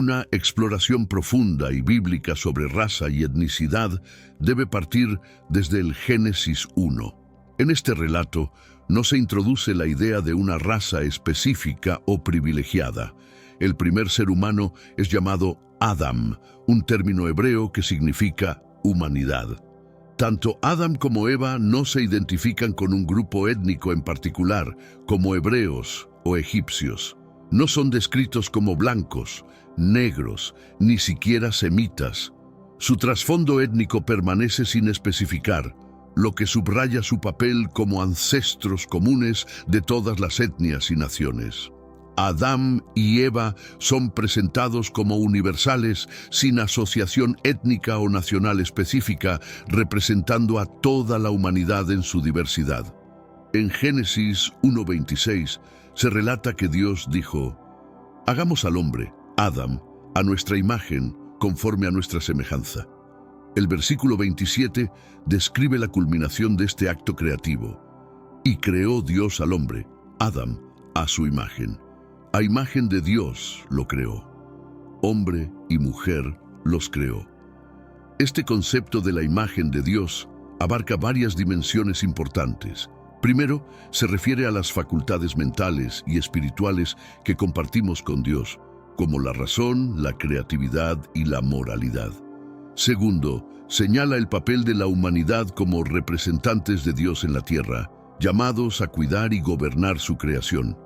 Una exploración profunda y bíblica sobre raza y etnicidad debe partir desde el Génesis 1. En este relato no se introduce la idea de una raza específica o privilegiada. El primer ser humano es llamado Adam, un término hebreo que significa humanidad. Tanto Adam como Eva no se identifican con un grupo étnico en particular, como hebreos o egipcios. No son descritos como blancos, negros, ni siquiera semitas. Su trasfondo étnico permanece sin especificar, lo que subraya su papel como ancestros comunes de todas las etnias y naciones. Adán y Eva son presentados como universales sin asociación étnica o nacional específica, representando a toda la humanidad en su diversidad. En Génesis 1:26 se relata que Dios dijo: «Hagamos al hombre, Adán, a nuestra imagen, conforme a nuestra semejanza». El versículo 27 describe la culminación de este acto creativo. «Y creó Dios al hombre, Adán, a su imagen. A imagen de Dios lo creó. Hombre y mujer los creó». Este concepto de la imagen de Dios abarca varias dimensiones importantes. Primero, se refiere a las facultades mentales y espirituales que compartimos con Dios, como la razón, la creatividad y la moralidad. Segundo, señala el papel de la humanidad como representantes de Dios en la tierra, llamados a cuidar y gobernar su creación.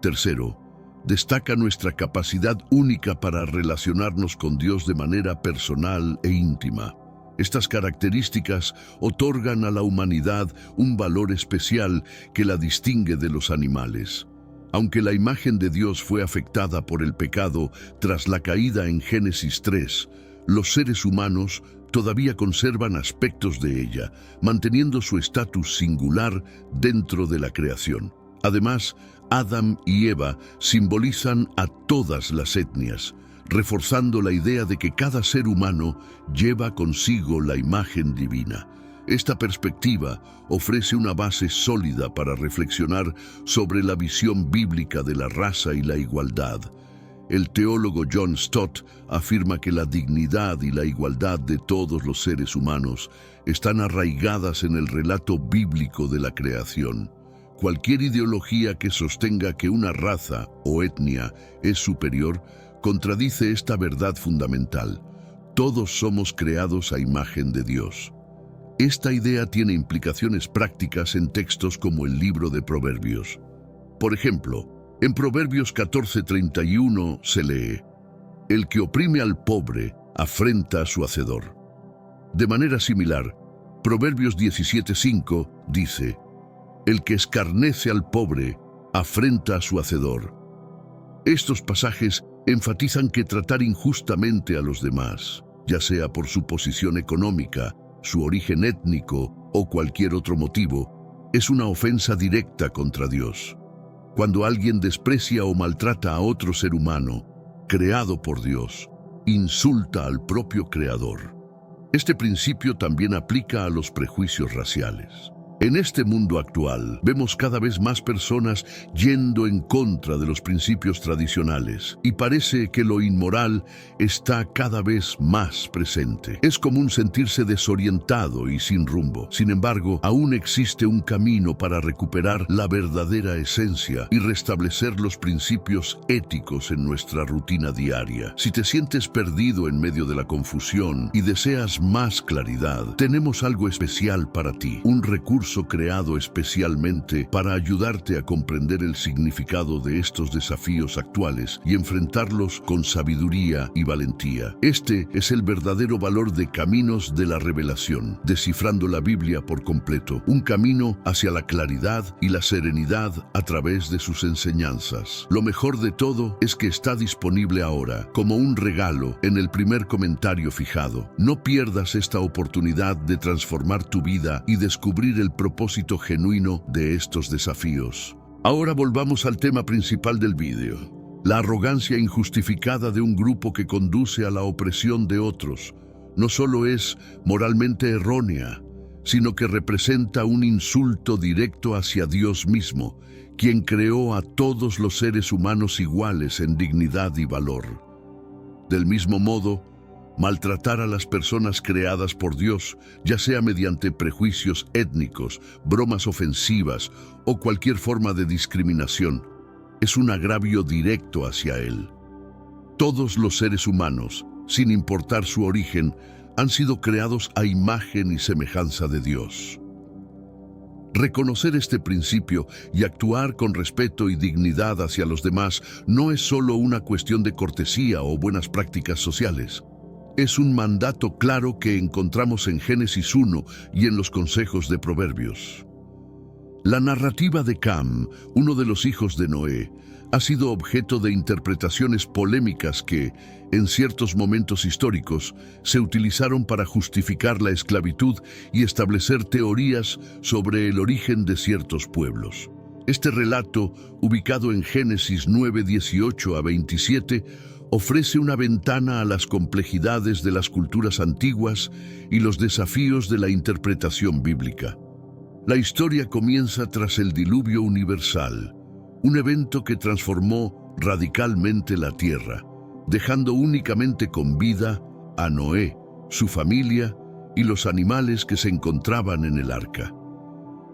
Tercero, destaca nuestra capacidad única para relacionarnos con Dios de manera personal e íntima. Estas características otorgan a la humanidad un valor especial que la distingue de los animales. Aunque la imagen de Dios fue afectada por el pecado tras la caída en Génesis 3, los seres humanos todavía conservan aspectos de ella, manteniendo su estatus singular dentro de la creación. Además, Adán y Eva simbolizan a todas las etnias, reforzando la idea de que cada ser humano lleva consigo la imagen divina. Esta perspectiva ofrece una base sólida para reflexionar sobre la visión bíblica de la raza y la igualdad. El teólogo John Stott afirma que la dignidad y la igualdad de todos los seres humanos están arraigadas en el relato bíblico de la creación. Cualquier ideología que sostenga que una raza o etnia es superior contradice esta verdad fundamental. Todos somos creados a imagen de Dios. Esta idea tiene implicaciones prácticas en textos como el libro de Proverbios. Por ejemplo, en Proverbios 14:31 se lee: «El que oprime al pobre afrenta a su hacedor». De manera similar, Proverbios 17:5 dice: «El que escarnece al pobre afrenta a su hacedor». Estos pasajes enfatizan que tratar injustamente a los demás, ya sea por su posición económica, su origen étnico o cualquier otro motivo, es una ofensa directa contra Dios. Cuando alguien desprecia o maltrata a otro ser humano, creado por Dios, insulta al propio Creador. Este principio también aplica a los prejuicios raciales. En este mundo actual, vemos cada vez más personas yendo en contra de los principios tradicionales y parece que lo inmoral está cada vez más presente. Es común sentirse desorientado y sin rumbo. Sin embargo, aún existe un camino para recuperar la verdadera esencia y restablecer los principios éticos en nuestra rutina diaria. Si te sientes perdido en medio de la confusión y deseas más claridad, tenemos algo especial para ti, un recurso creado especialmente para ayudarte a comprender el significado de estos desafíos actuales y enfrentarlos con sabiduría y valentía. Este es el verdadero valor de Caminos de la Revelación, descifrando la Biblia por completo, un camino hacia la claridad y la serenidad a través de sus enseñanzas. Lo mejor de todo es que está disponible ahora, como un regalo, en el primer comentario fijado. No pierdas esta oportunidad de transformar tu vida y descubrir el propósito genuino de estos desafíos. Ahora volvamos al tema principal del vídeo: la arrogancia injustificada de un grupo que conduce a la opresión de otros. No solo es moralmente errónea, sino que representa un insulto directo hacia Dios mismo, quien creó a todos los seres humanos iguales en dignidad y valor. Del mismo modo, maltratar a las personas creadas por Dios, ya sea mediante prejuicios étnicos, bromas ofensivas o cualquier forma de discriminación, es un agravio directo hacia Él. Todos los seres humanos, sin importar su origen, han sido creados a imagen y semejanza de Dios. Reconocer este principio y actuar con respeto y dignidad hacia los demás no es solo una cuestión de cortesía o buenas prácticas sociales. Es un mandato claro que encontramos en Génesis 1 y en los consejos de Proverbios. La narrativa de Cam, uno de los hijos de Noé, ha sido objeto de interpretaciones polémicas que, en ciertos momentos históricos, se utilizaron para justificar la esclavitud y establecer teorías sobre el origen de ciertos pueblos. Este relato, ubicado en Génesis 9, 18 a 27, ofrece una ventana a las complejidades de las culturas antiguas y los desafíos de la interpretación bíblica. La historia comienza tras el diluvio universal, un evento que transformó radicalmente la tierra, dejando únicamente con vida a Noé, su familia y los animales que se encontraban en el arca.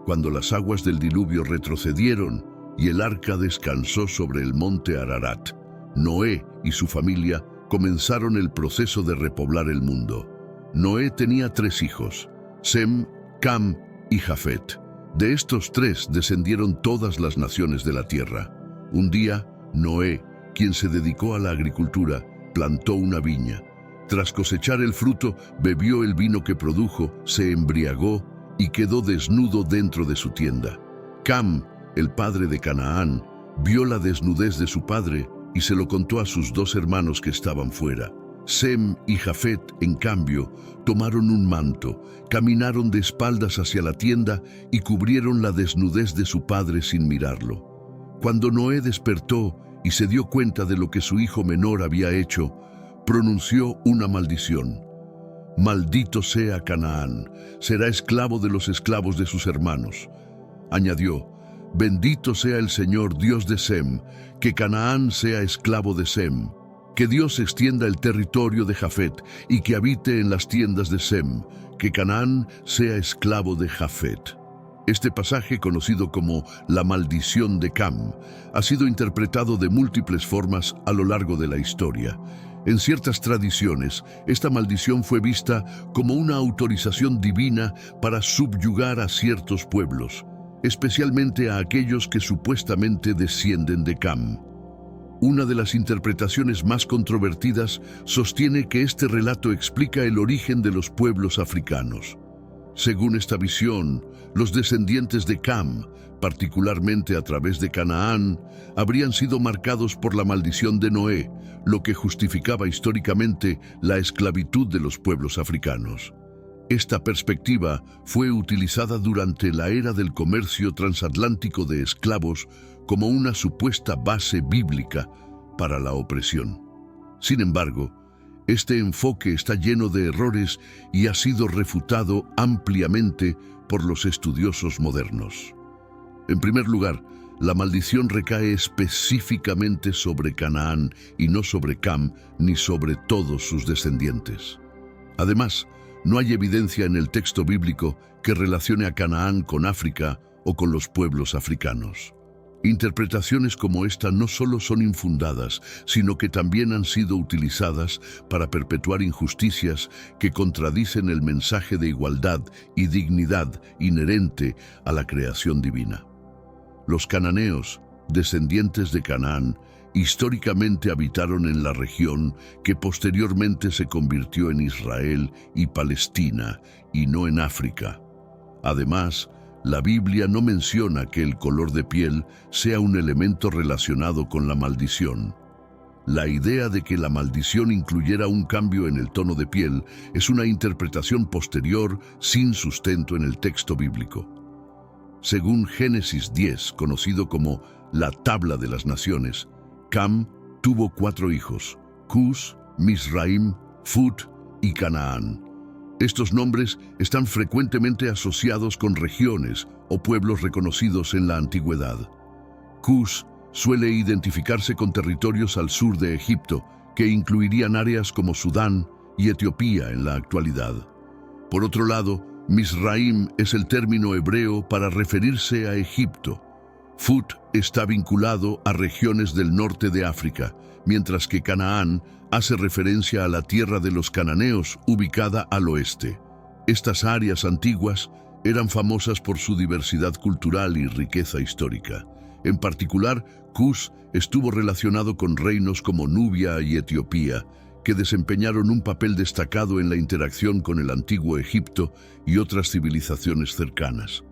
Cuando las aguas del diluvio retrocedieron y el arca descansó sobre el monte Ararat, Noé y su familia comenzaron el proceso de repoblar el mundo. Noé tenía 3 hijos, Sem, Cam y Jafet. De estos 3 descendieron todas las naciones de la tierra. Un día, Noé, quien se dedicó a la agricultura, plantó una viña. Tras cosechar el fruto, bebió el vino que produjo, se embriagó y quedó desnudo dentro de su tienda. Cam, el padre de Canaán, vio la desnudez de su padre y se lo contó a sus 2 hermanos que estaban fuera. Sem y Jafet, en cambio, tomaron un manto, caminaron de espaldas hacia la tienda y cubrieron la desnudez de su padre sin mirarlo. Cuando Noé despertó y se dio cuenta de lo que su hijo menor había hecho, pronunció una maldición. «Maldito sea Canaán, será esclavo de los esclavos de sus hermanos». Añadió: «Bendito sea el Señor Dios de Sem, que Canaán sea esclavo de Sem. Que Dios extienda el territorio de Jafet y que habite en las tiendas de Sem, que Canaán sea esclavo de Jafet». Este pasaje, conocido como la maldición de Cam, ha sido interpretado de múltiples formas a lo largo de la historia. En ciertas tradiciones, esta maldición fue vista como una autorización divina para subyugar a ciertos pueblos, especialmente a aquellos que supuestamente descienden de Cam. Una de las interpretaciones más controvertidas sostiene que este relato explica el origen de los pueblos africanos. Según esta visión, los descendientes de Cam, particularmente a través de Canaán, habrían sido marcados por la maldición de Noé, lo que justificaba históricamente la esclavitud de los pueblos africanos. Esta perspectiva fue utilizada durante la era del comercio transatlántico de esclavos como una supuesta base bíblica para la opresión. Sin embargo, este enfoque está lleno de errores y ha sido refutado ampliamente por los estudiosos modernos. En primer lugar, la maldición recae específicamente sobre Canaán y no sobre Cam ni sobre todos sus descendientes. Además, no hay evidencia en el texto bíblico que relacione a Canaán con África o con los pueblos africanos. Interpretaciones como esta no solo son infundadas, sino que también han sido utilizadas para perpetuar injusticias que contradicen el mensaje de igualdad y dignidad inherente a la creación divina. Los cananeos, descendientes de Canaán, históricamente habitaron en la región que posteriormente se convirtió en Israel y Palestina, y no en África. Además, la Biblia no menciona que el color de piel sea un elemento relacionado con la maldición. La idea de que la maldición incluyera un cambio en el tono de piel es una interpretación posterior sin sustento en el texto bíblico. Según Génesis 10, conocido como la Tabla de las Naciones, Cam tuvo 4 hijos: Cus, Misraim, Fut y Canaán. Estos nombres están frecuentemente asociados con regiones o pueblos reconocidos en la antigüedad. Cus suele identificarse con territorios al sur de Egipto, que incluirían áreas como Sudán y Etiopía en la actualidad. Por otro lado, Mizraim es el término hebreo para referirse a Egipto. Fut está vinculado a regiones del norte de África, mientras que Canaán hace referencia a la tierra de los cananeos ubicada al oeste. Estas áreas antiguas eran famosas por su diversidad cultural y riqueza histórica. En particular, Cus estuvo relacionado con reinos como Nubia y Etiopía, que desempeñaron un papel destacado en la interacción con el antiguo Egipto y otras civilizaciones cercanas.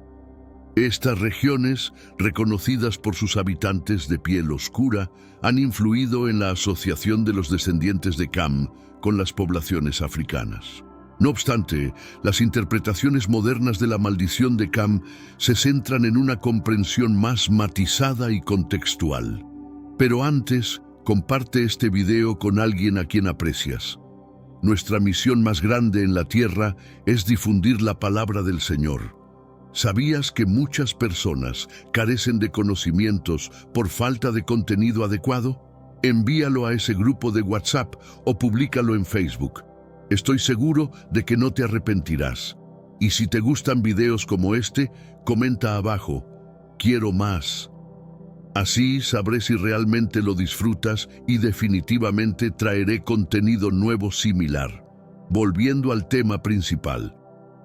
Estas regiones, reconocidas por sus habitantes de piel oscura, han influido en la asociación de los descendientes de Cam con las poblaciones africanas. No obstante, las interpretaciones modernas de la maldición de Cam se centran en una comprensión más matizada y contextual. Pero antes, comparte este video con alguien a quien aprecias. Nuestra misión más grande en la tierra es difundir la palabra del Señor. ¿Sabías que muchas personas carecen de conocimientos por falta de contenido adecuado? Envíalo a ese grupo de WhatsApp o públicalo en Facebook. Estoy seguro de que no te arrepentirás. Y si te gustan videos como este, comenta abajo, quiero más. Así sabré si realmente lo disfrutas y definitivamente traeré contenido nuevo similar. Volviendo al tema principal.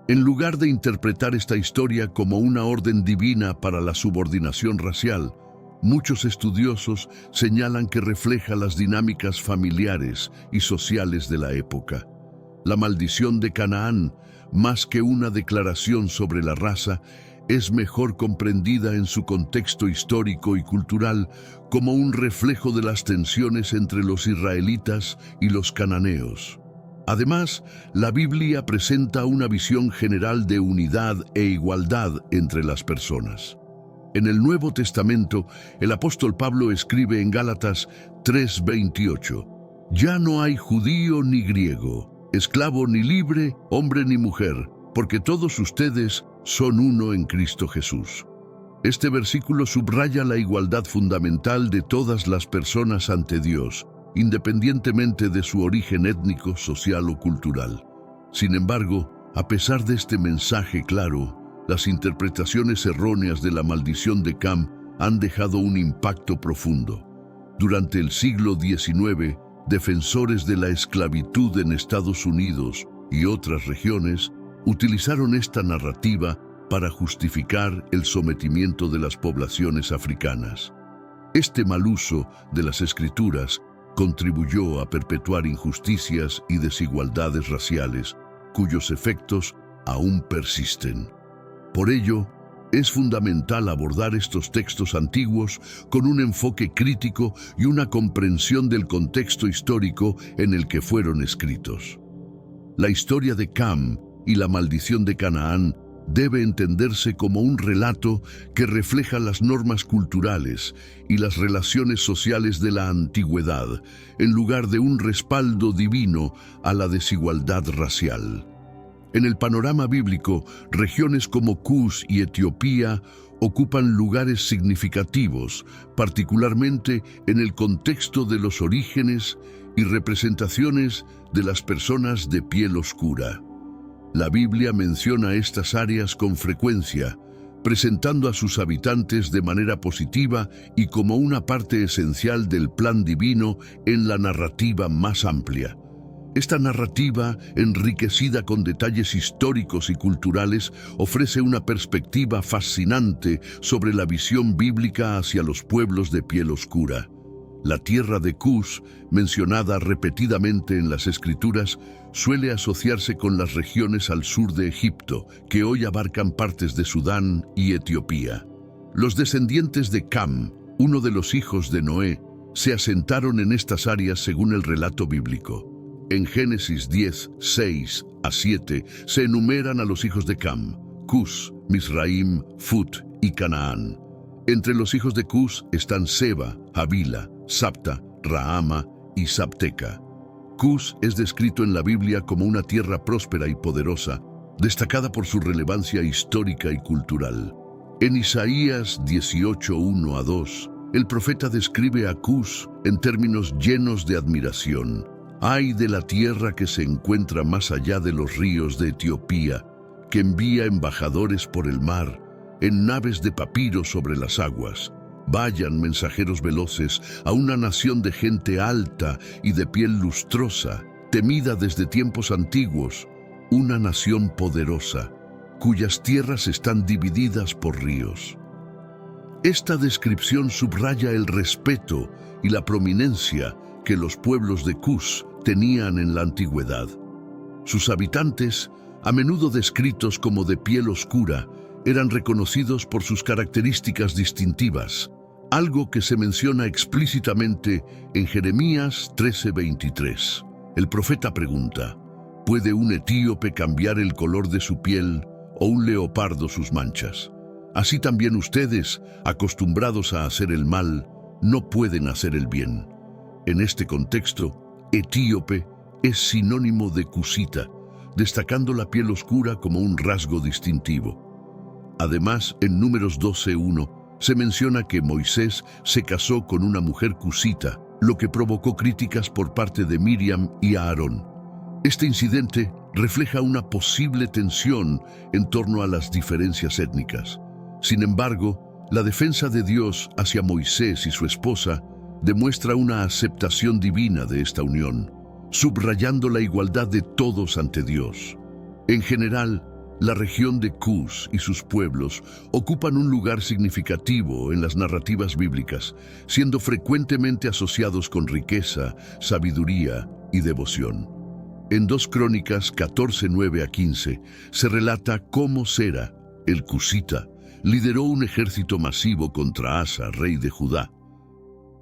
En lugar de interpretar esta historia como una orden divina para la subordinación racial, muchos estudiosos señalan que refleja las dinámicas familiares y sociales de la época. La maldición de Canaán, más que una declaración sobre la raza, es mejor comprendida en su contexto histórico y cultural como un reflejo de las tensiones entre los israelitas y los cananeos. Además, la Biblia presenta una visión general de unidad e igualdad entre las personas. En el Nuevo Testamento, el apóstol Pablo escribe en Gálatas 3:28, «Ya no hay judío ni griego, esclavo ni libre, hombre ni mujer, porque todos ustedes son uno en Cristo Jesús». Este versículo subraya la igualdad fundamental de todas las personas ante Dios, independientemente de su origen étnico, social o cultural. Sin embargo, a pesar de este mensaje claro, las interpretaciones erróneas de la maldición de Cam han dejado un impacto profundo. Durante el siglo XIX, defensores de la esclavitud en Estados Unidos y otras regiones utilizaron esta narrativa para justificar el sometimiento de las poblaciones africanas. Este mal uso de las escrituras contribuyó a perpetuar injusticias y desigualdades raciales, cuyos efectos aún persisten. Por ello, es fundamental abordar estos textos antiguos con un enfoque crítico y una comprensión del contexto histórico en el que fueron escritos. La historia de Cam y la maldición de Canaán debe entenderse como un relato que refleja las normas culturales y las relaciones sociales de la antigüedad, en lugar de un respaldo divino a la desigualdad racial. En el panorama bíblico, regiones como Cus y Etiopía ocupan lugares significativos, particularmente en el contexto de los orígenes y representaciones de las personas de piel oscura. La Biblia menciona estas áreas con frecuencia, presentando a sus habitantes de manera positiva y como una parte esencial del plan divino en la narrativa más amplia. Esta narrativa, enriquecida con detalles históricos y culturales, ofrece una perspectiva fascinante sobre la visión bíblica hacia los pueblos de piel oscura. La tierra de Cus, mencionada repetidamente en las Escrituras, suele asociarse con las regiones al sur de Egipto, que hoy abarcan partes de Sudán y Etiopía. Los descendientes de Cam, uno de los hijos de Noé, se asentaron en estas áreas según el relato bíblico. En Génesis 10, 6 a 7 se enumeran a los hijos de Cam: Cus, Mizraim, Fut y Canaán. Entre los hijos de Cus están Seba, Havila, Sabta, Raama y Sabteca. Cus es descrito en la Biblia como una tierra próspera y poderosa, destacada por su relevancia histórica y cultural. En Isaías 18, 1 a 2, el profeta describe a Cus en términos llenos de admiración. Ay de la tierra que se encuentra más allá de los ríos de Etiopía, que envía embajadores por el mar, en naves de papiro sobre las aguas. Vayan, mensajeros veloces, a una nación de gente alta y de piel lustrosa, temida desde tiempos antiguos, una nación poderosa, cuyas tierras están divididas por ríos. Esta descripción subraya el respeto y la prominencia que los pueblos de Cus tenían en la antigüedad. Sus habitantes, a menudo descritos como de piel oscura, eran reconocidos por sus características distintivas, algo que se menciona explícitamente en Jeremías 13:23. El profeta pregunta: ¿puede un etíope cambiar el color de su piel o un leopardo sus manchas? Así también ustedes, acostumbrados a hacer el mal, no pueden hacer el bien. En este contexto, etíope es sinónimo de cusita, destacando la piel oscura como un rasgo distintivo. Además, en Números 12:1 se menciona que Moisés se casó con una mujer cusita, lo que provocó críticas por parte de Miriam y Aarón. Este incidente refleja una posible tensión en torno a las diferencias étnicas. Sin embargo, la defensa de Dios hacia Moisés y su esposa demuestra una aceptación divina de esta unión, subrayando la igualdad de todos ante Dios. En general, la región de Cus y sus pueblos ocupan un lugar significativo en las narrativas bíblicas, siendo frecuentemente asociados con riqueza, sabiduría y devoción. En 2 Crónicas 14:9-15 se relata cómo Sera, el cusita, lideró un ejército masivo contra Asa, rey de Judá.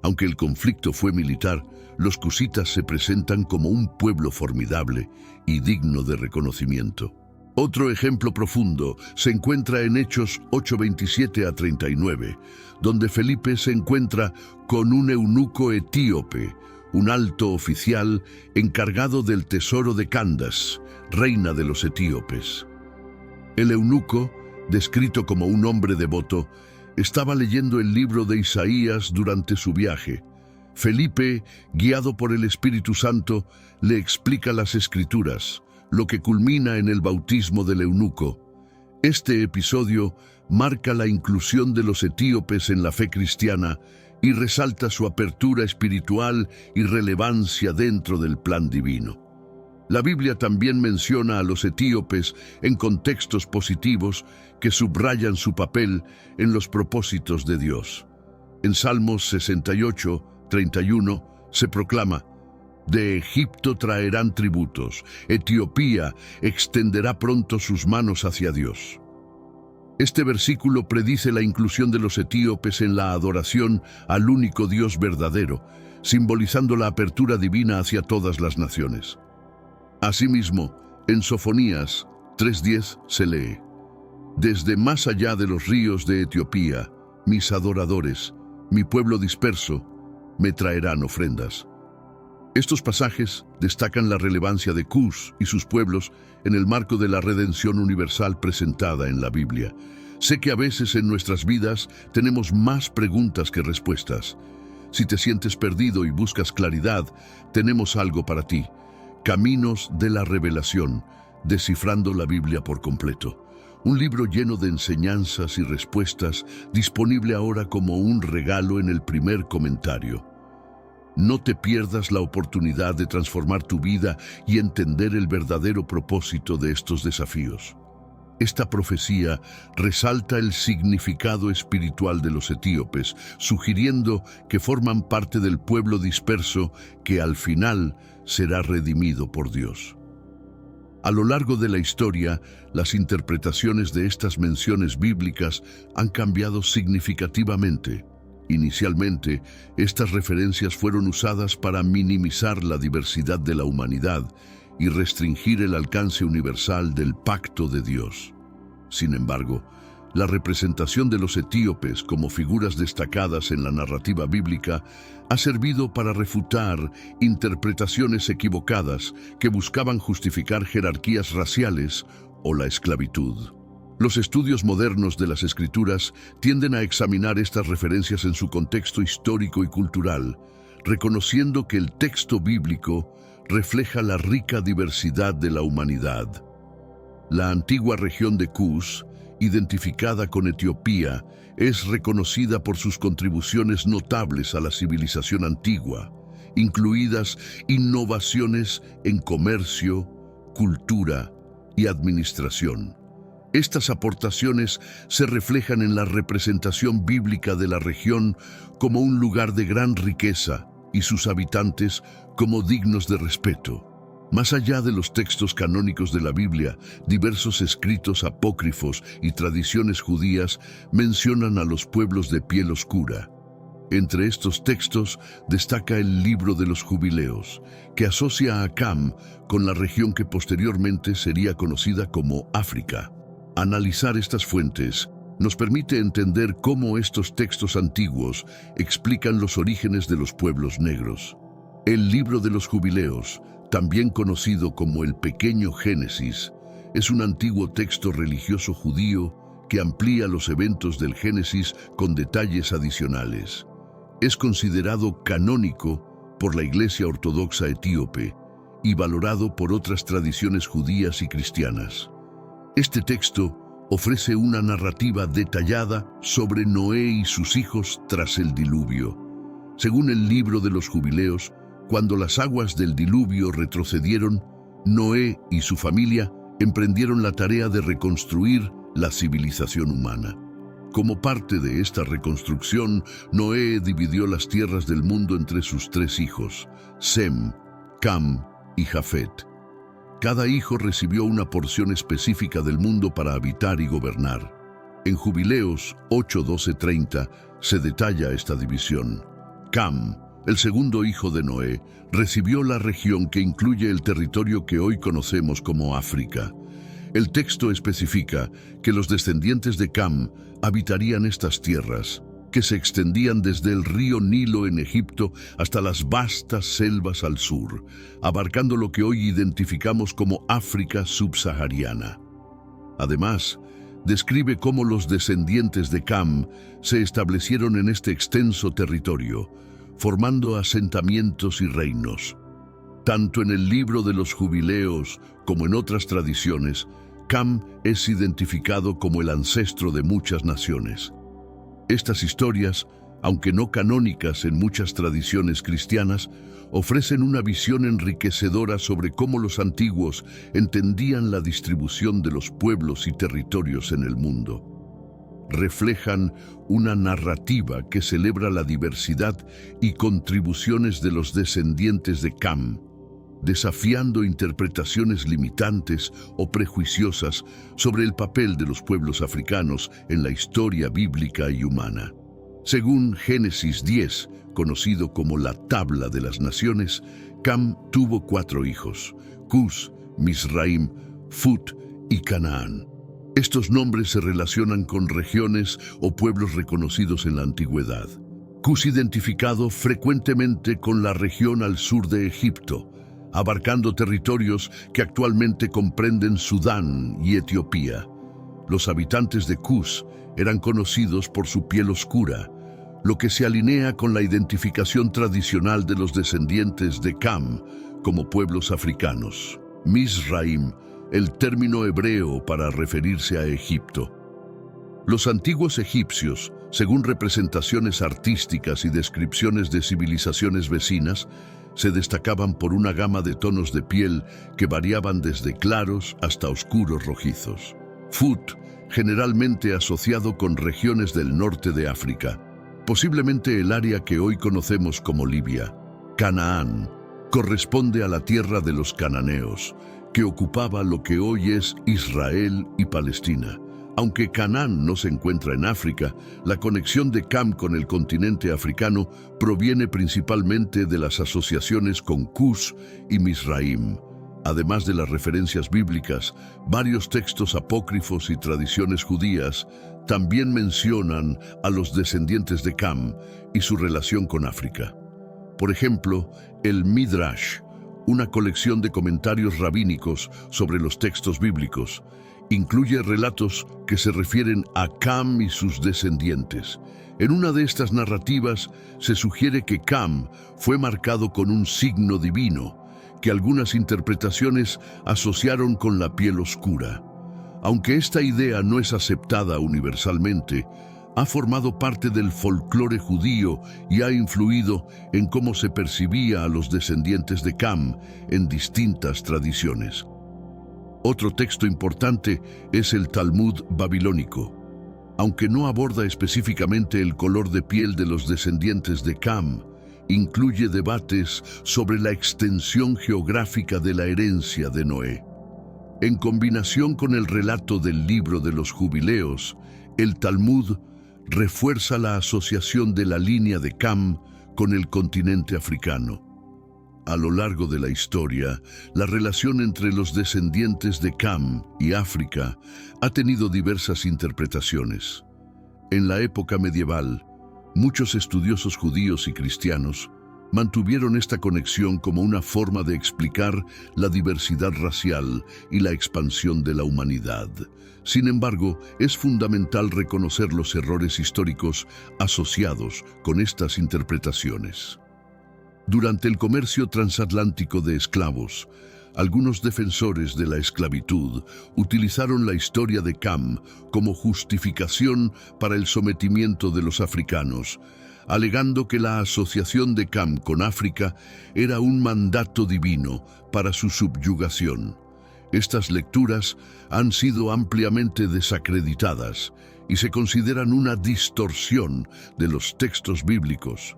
Aunque el conflicto fue militar, los cusitas se presentan como un pueblo formidable y digno de reconocimiento. Otro ejemplo profundo se encuentra en Hechos 8:27-39, donde Felipe se encuentra con un eunuco etíope, un alto oficial encargado del tesoro de Candace, reina de los etíopes. El eunuco, descrito como un hombre devoto, estaba leyendo el libro de Isaías durante su viaje. Felipe, guiado por el Espíritu Santo, le explica las Escrituras, lo que culmina en el bautismo del eunuco. Este episodio marca la inclusión de los etíopes en la fe cristiana y resalta su apertura espiritual y relevancia dentro del plan divino. La Biblia también menciona a los etíopes en contextos positivos que subrayan su papel en los propósitos de Dios. En Salmos 68:31 se proclama: de Egipto traerán tributos, Etiopía extenderá pronto sus manos hacia Dios. Este versículo predice la inclusión de los etíopes en la adoración al único Dios verdadero, simbolizando la apertura divina hacia todas las naciones. Asimismo, en Sofonías 3:10 se lee: desde más allá de los ríos de Etiopía, mis adoradores, mi pueblo disperso, me traerán ofrendas. Estos pasajes destacan la relevancia de Cus y sus pueblos en el marco de la redención universal presentada en la Biblia. Sé que a veces en nuestras vidas tenemos más preguntas que respuestas. Si te sientes perdido y buscas claridad, tenemos algo para ti: Caminos de la Revelación, descifrando la Biblia por completo. Un libro lleno de enseñanzas y respuestas, disponible ahora como un regalo en el primer comentario. No te pierdas la oportunidad de transformar tu vida y entender el verdadero propósito de estos desafíos. Esta profecía resalta el significado espiritual de los etíopes, sugiriendo que forman parte del pueblo disperso que al final será redimido por Dios. A lo largo de la historia, las interpretaciones de estas menciones bíblicas han cambiado significativamente. Inicialmente, estas referencias fueron usadas para minimizar la diversidad de la humanidad y restringir el alcance universal del pacto de Dios. Sin embargo, la representación de los etíopes como figuras destacadas en la narrativa bíblica ha servido para refutar interpretaciones equivocadas que buscaban justificar jerarquías raciales o la esclavitud. Los estudios modernos de las Escrituras tienden a examinar estas referencias en su contexto histórico y cultural, reconociendo que el texto bíblico refleja la rica diversidad de la humanidad. La antigua región de Cus, identificada con Etiopía, es reconocida por sus contribuciones notables a la civilización antigua, incluidas innovaciones en comercio, cultura y administración. Estas aportaciones se reflejan en la representación bíblica de la región como un lugar de gran riqueza y sus habitantes como dignos de respeto. Más allá de los textos canónicos de la Biblia, diversos escritos apócrifos y tradiciones judías mencionan a los pueblos de piel oscura. Entre estos textos destaca el Libro de los Jubileos, que asocia a Cam con la región que posteriormente sería conocida como África. Analizar estas fuentes nos permite entender cómo estos textos antiguos explican los orígenes de los pueblos negros. El Libro de los Jubileos, también conocido como el Pequeño Génesis, es un antiguo texto religioso judío que amplía los eventos del Génesis con detalles adicionales. Es considerado canónico por la Iglesia Ortodoxa Etíope y valorado por otras tradiciones judías y cristianas. Este texto ofrece una narrativa detallada sobre Noé y sus hijos tras el diluvio. Según el Libro de los Jubileos, cuando las aguas del diluvio retrocedieron, Noé y su familia emprendieron la tarea de reconstruir la civilización humana. Como parte de esta reconstrucción, Noé dividió las tierras del mundo entre sus 3 hijos, Sem, Cam y Jafet. Cada hijo recibió una porción específica del mundo para habitar y gobernar. En Jubileos 8:12-30 se detalla esta división. Cam, el segundo hijo de Noé, recibió la región que incluye el territorio que hoy conocemos como África. El texto especifica que los descendientes de Cam habitarían estas tierras, que se extendían desde el río Nilo en Egipto hasta las vastas selvas al sur, abarcando lo que hoy identificamos como África subsahariana. Además, describe cómo los descendientes de Cam se establecieron en este extenso territorio, formando asentamientos y reinos. Tanto en el Libro de los Jubileos como en otras tradiciones, Cam es identificado como el ancestro de muchas naciones. Estas historias, aunque no canónicas en muchas tradiciones cristianas, ofrecen una visión enriquecedora sobre cómo los antiguos entendían la distribución de los pueblos y territorios en el mundo. Reflejan una narrativa que celebra la diversidad y contribuciones de los descendientes de Cam, desafiando interpretaciones limitantes o prejuiciosas sobre el papel de los pueblos africanos en la historia bíblica y humana. Según Génesis 10, conocido como la Tabla de las Naciones, Cam tuvo 4 hijos: Cus, Mizraim, Fut y Canaán. Estos nombres se relacionan con regiones o pueblos reconocidos en la antigüedad. Cus identificado frecuentemente con la región al sur de Egipto, abarcando territorios que actualmente comprenden Sudán y Etiopía. Los habitantes de Cus eran conocidos por su piel oscura, lo que se alinea con la identificación tradicional de los descendientes de Cam como pueblos africanos. Mizraim, el término hebreo para referirse a Egipto. Los antiguos egipcios, según representaciones artísticas y descripciones de civilizaciones vecinas, se destacaban por una gama de tonos de piel que variaban desde claros hasta oscuros rojizos. Fut, generalmente asociado con regiones del norte de África, posiblemente el área que hoy conocemos como Libia. Canaán corresponde a la tierra de los cananeos, que ocupaba lo que hoy es Israel y Palestina. Aunque Canaán no se encuentra en África, la conexión de Cam con el continente africano proviene principalmente de las asociaciones con Cus y Mizraim. Además de las referencias bíblicas, varios textos apócrifos y tradiciones judías también mencionan a los descendientes de Cam y su relación con África. Por ejemplo, el Midrash, una colección de comentarios rabínicos sobre los textos bíblicos, incluye relatos que se refieren a Cam y sus descendientes. En una de estas narrativas se sugiere que Cam fue marcado con un signo divino, que algunas interpretaciones asociaron con la piel oscura. Aunque esta idea no es aceptada universalmente, ha formado parte del folclore judío y ha influido en cómo se percibía a los descendientes de Cam en distintas tradiciones. Otro texto importante es el Talmud babilónico. Aunque no aborda específicamente el color de piel de los descendientes de Cam, incluye debates sobre la extensión geográfica de la herencia de Noé. En combinación con el relato del libro de los jubileos, el Talmud refuerza la asociación de la línea de Cam con el continente africano. A lo largo de la historia, la relación entre los descendientes de Cam y África ha tenido diversas interpretaciones. En la época medieval, muchos estudiosos judíos y cristianos mantuvieron esta conexión como una forma de explicar la diversidad racial y la expansión de la humanidad. Sin embargo, es fundamental reconocer los errores históricos asociados con estas interpretaciones. Durante el comercio transatlántico de esclavos, algunos defensores de la esclavitud utilizaron la historia de Cam como justificación para el sometimiento de los africanos, alegando que la asociación de Cam con África era un mandato divino para su subyugación. Estas lecturas han sido ampliamente desacreditadas y se consideran una distorsión de los textos bíblicos.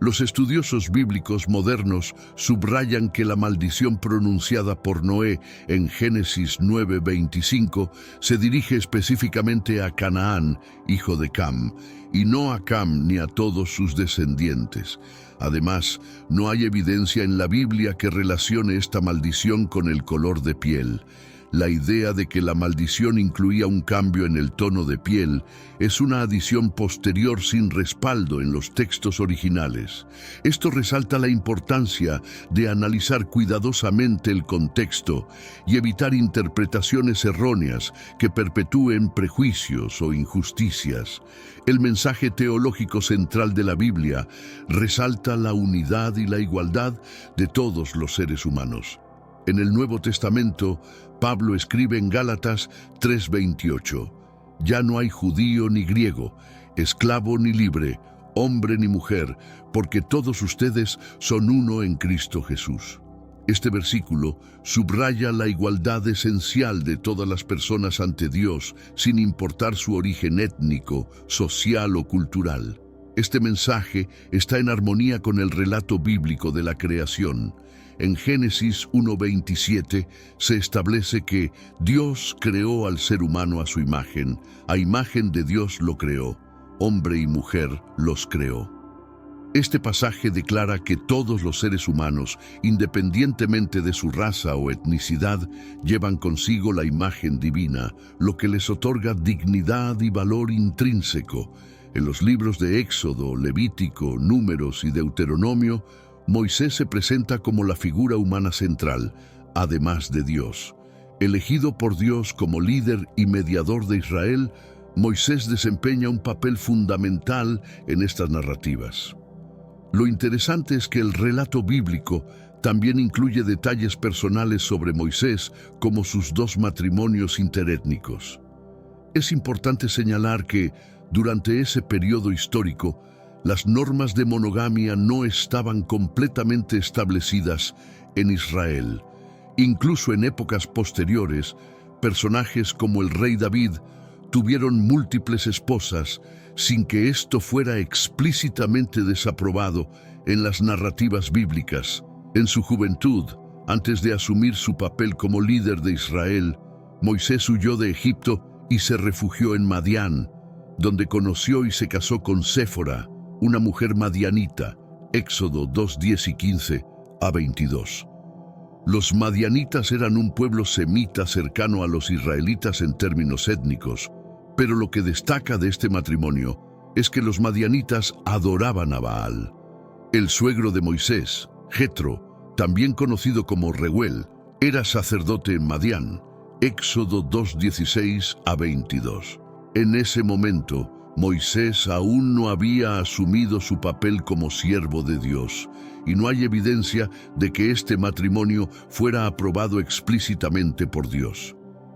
Los estudiosos bíblicos modernos subrayan que la maldición pronunciada por Noé en Génesis 9:25 se dirige específicamente a Canaán, hijo de Cam, y no a Cam ni a todos sus descendientes. Además, no hay evidencia en la Biblia que relacione esta maldición con el color de piel. La idea de que la maldición incluía un cambio en el tono de piel es una adición posterior sin respaldo en los textos originales. Esto resalta la importancia de analizar cuidadosamente el contexto y evitar interpretaciones erróneas que perpetúen prejuicios o injusticias. El mensaje teológico central de la Biblia resalta la unidad y la igualdad de todos los seres humanos. En el Nuevo Testamento, Pablo escribe en Gálatas 3:28, «Ya no hay judío ni griego, esclavo ni libre, hombre ni mujer, porque todos ustedes son uno en Cristo Jesús». Este versículo subraya la igualdad esencial de todas las personas ante Dios, sin importar su origen étnico, social o cultural. Este mensaje está en armonía con el relato bíblico de la creación. En Génesis 1:27 se establece que Dios creó al ser humano a su imagen. A imagen de Dios lo creó. Hombre y mujer los creó. Este pasaje declara que todos los seres humanos, independientemente de su raza o etnicidad, llevan consigo la imagen divina, lo que les otorga dignidad y valor intrínseco. En los libros de Éxodo, Levítico, Números y Deuteronomio, Moisés se presenta como la figura humana central, además de Dios. Elegido por Dios como líder y mediador de Israel, Moisés desempeña un papel fundamental en estas narrativas. Lo interesante es que el relato bíblico también incluye detalles personales sobre Moisés, como sus 2 matrimonios interétnicos. Es importante señalar que, durante ese periodo histórico, las normas de monogamia no estaban completamente establecidas en Israel. Incluso en épocas posteriores, personajes como el rey David tuvieron múltiples esposas sin que esto fuera explícitamente desaprobado en las narrativas bíblicas. En su juventud, antes de asumir su papel como líder de Israel, Moisés huyó de Egipto y se refugió en Madián, donde conoció y se casó con Séfora, una mujer madianita. Éxodo 2:10 y 15 a 22. Los madianitas eran un pueblo semita cercano a los israelitas en términos étnicos, pero lo que destaca de este matrimonio es que los madianitas adoraban a Baal. El suegro de Moisés, Jetro, también conocido como Reuel, era sacerdote en Madián. Éxodo 2:16 a 22. En ese momento, Moisés aún no había asumido su papel como siervo de Dios, y no hay evidencia de que este matrimonio fuera aprobado explícitamente por Dios.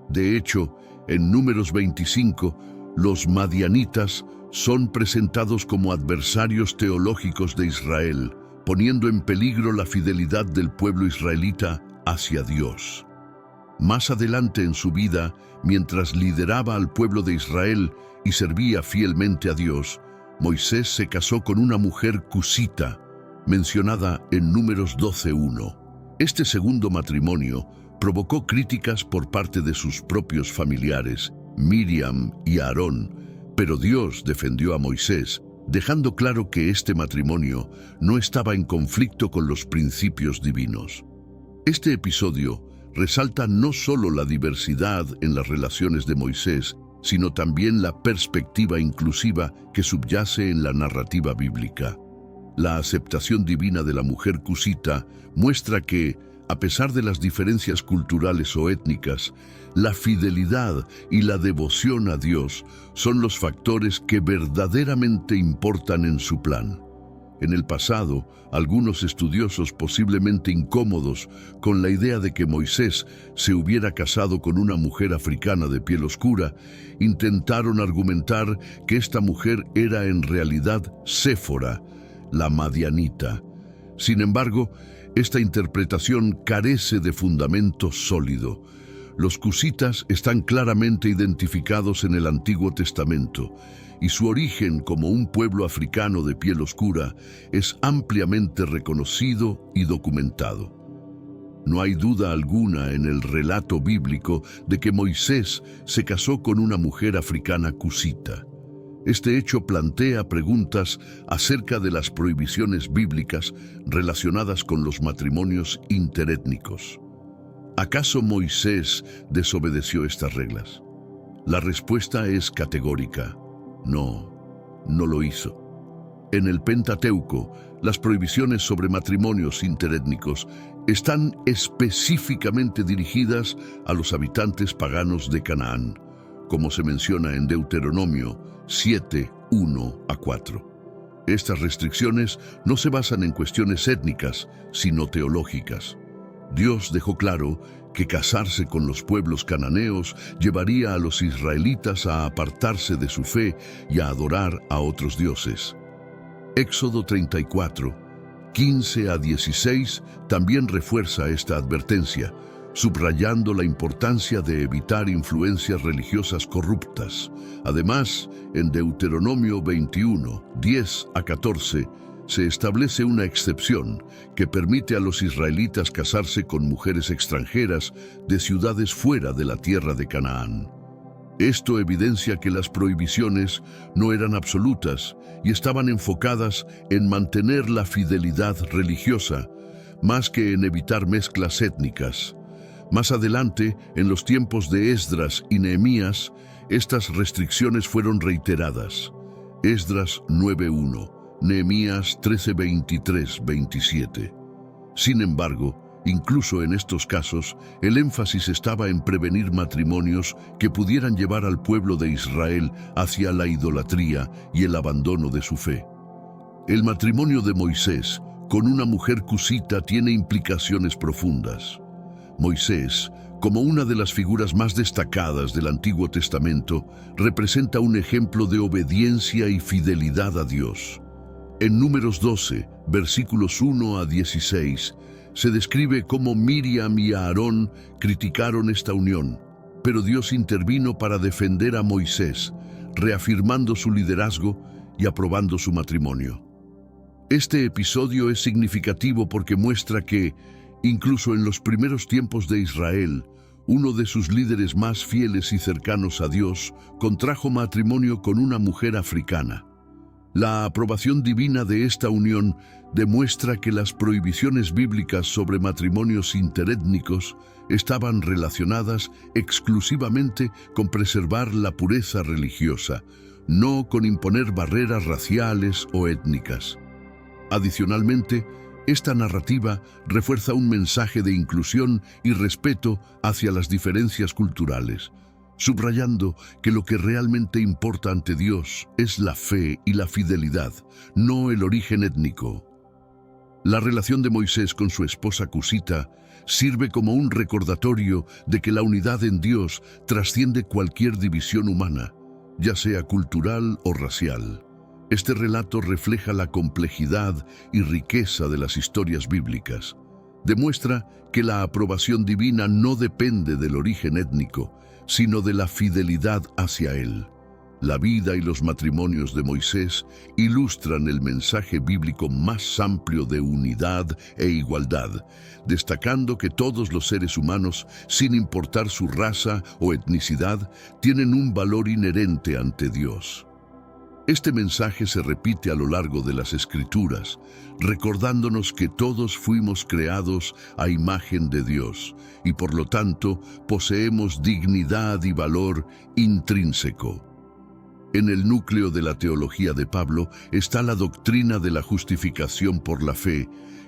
De hecho, en Números 25, los madianitas son presentados como adversarios teológicos de Israel, poniendo en peligro la fidelidad del pueblo israelita hacia Dios. Más adelante en su vida, mientras lideraba al pueblo de Israel y servía fielmente a Dios, Moisés se casó con una mujer cusita, mencionada en Números 12:1. Este segundo matrimonio provocó críticas por parte de sus propios familiares, Miriam y Aarón, pero Dios defendió a Moisés, dejando claro que este matrimonio no estaba en conflicto con los principios divinos. Este episodio resalta no solo la diversidad en las relaciones de Moisés, sino también la perspectiva inclusiva que subyace en la narrativa bíblica. La aceptación divina de la mujer cusita muestra que, a pesar de las diferencias culturales o étnicas, la fidelidad y la devoción a Dios son los factores que verdaderamente importan en su plan. En el pasado, algunos estudiosos, posiblemente incómodos con la idea de que Moisés se hubiera casado con una mujer africana de piel oscura, intentaron argumentar que esta mujer era en realidad Séfora, la madianita. Sin embargo, esta interpretación carece de fundamento sólido. Los cusitas están claramente identificados en el Antiguo Testamento, y su origen como un pueblo africano de piel oscura es ampliamente reconocido y documentado. No hay duda alguna en el relato bíblico de que Moisés se casó con una mujer africana cusita. Este hecho plantea preguntas acerca de las prohibiciones bíblicas relacionadas con los matrimonios interétnicos. ¿Acaso Moisés desobedeció estas reglas? La respuesta es categórica. No, no lo hizo. En el Pentateuco, las prohibiciones sobre matrimonios interétnicos están específicamente dirigidas a los habitantes paganos de Canaán, como se menciona en Deuteronomio 7:1-4. Estas restricciones no se basan en cuestiones étnicas, sino teológicas. Dios dejó claro que casarse con los pueblos cananeos llevaría a los israelitas a apartarse de su fe y a adorar a otros dioses. Éxodo 34:15-16 también refuerza esta advertencia, subrayando la importancia de evitar influencias religiosas corruptas. Además, en Deuteronomio 21:10-14, se establece una excepción que permite a los israelitas casarse con mujeres extranjeras de ciudades fuera de la tierra de Canaán. Esto evidencia que las prohibiciones no eran absolutas y estaban enfocadas en mantener la fidelidad religiosa, más que en evitar mezclas étnicas. Más adelante, en los tiempos de Esdras y Nehemías, estas restricciones fueron reiteradas. Esdras 9:1. Nehemías 13:23-27. Sin embargo, incluso en estos casos, el énfasis estaba en prevenir matrimonios que pudieran llevar al pueblo de Israel hacia la idolatría y el abandono de su fe. El matrimonio de Moisés con una mujer cusita tiene implicaciones profundas. Moisés, como una de las figuras más destacadas del Antiguo Testamento, representa un ejemplo de obediencia y fidelidad a Dios. En Números 12, versículos 1-16, se describe cómo Miriam y Aarón criticaron esta unión, pero Dios intervino para defender a Moisés, reafirmando su liderazgo y aprobando su matrimonio. Este episodio es significativo porque muestra que, incluso en los primeros tiempos de Israel, uno de sus líderes más fieles y cercanos a Dios contrajo matrimonio con una mujer africana. La aprobación divina de esta unión demuestra que las prohibiciones bíblicas sobre matrimonios interétnicos estaban relacionadas exclusivamente con preservar la pureza religiosa, no con imponer barreras raciales o étnicas. Adicionalmente, Esta narrativa refuerza un mensaje de inclusión y respeto hacia las diferencias culturales, subrayando que lo que realmente importa ante Dios es la fe y la fidelidad, no el origen étnico. La relación de Moisés con su esposa Cusita sirve como un recordatorio de que la unidad en Dios trasciende cualquier división humana, ya sea cultural o racial. Este relato refleja la complejidad y riqueza de las historias bíblicas. Demuestra que la aprobación divina no depende del origen étnico, sino de la fidelidad hacia él. La vida y los matrimonios de Moisés ilustran el mensaje bíblico más amplio de unidad e igualdad, destacando que todos los seres humanos, sin importar su raza o etnicidad, tienen un valor inherente ante Dios. Este mensaje se repite a lo largo de las Escrituras, recordándonos que todos fuimos creados a imagen de Dios y por lo tanto poseemos dignidad y valor intrínseco. En el núcleo de la teología de Pablo está la doctrina de la justificación por la fe,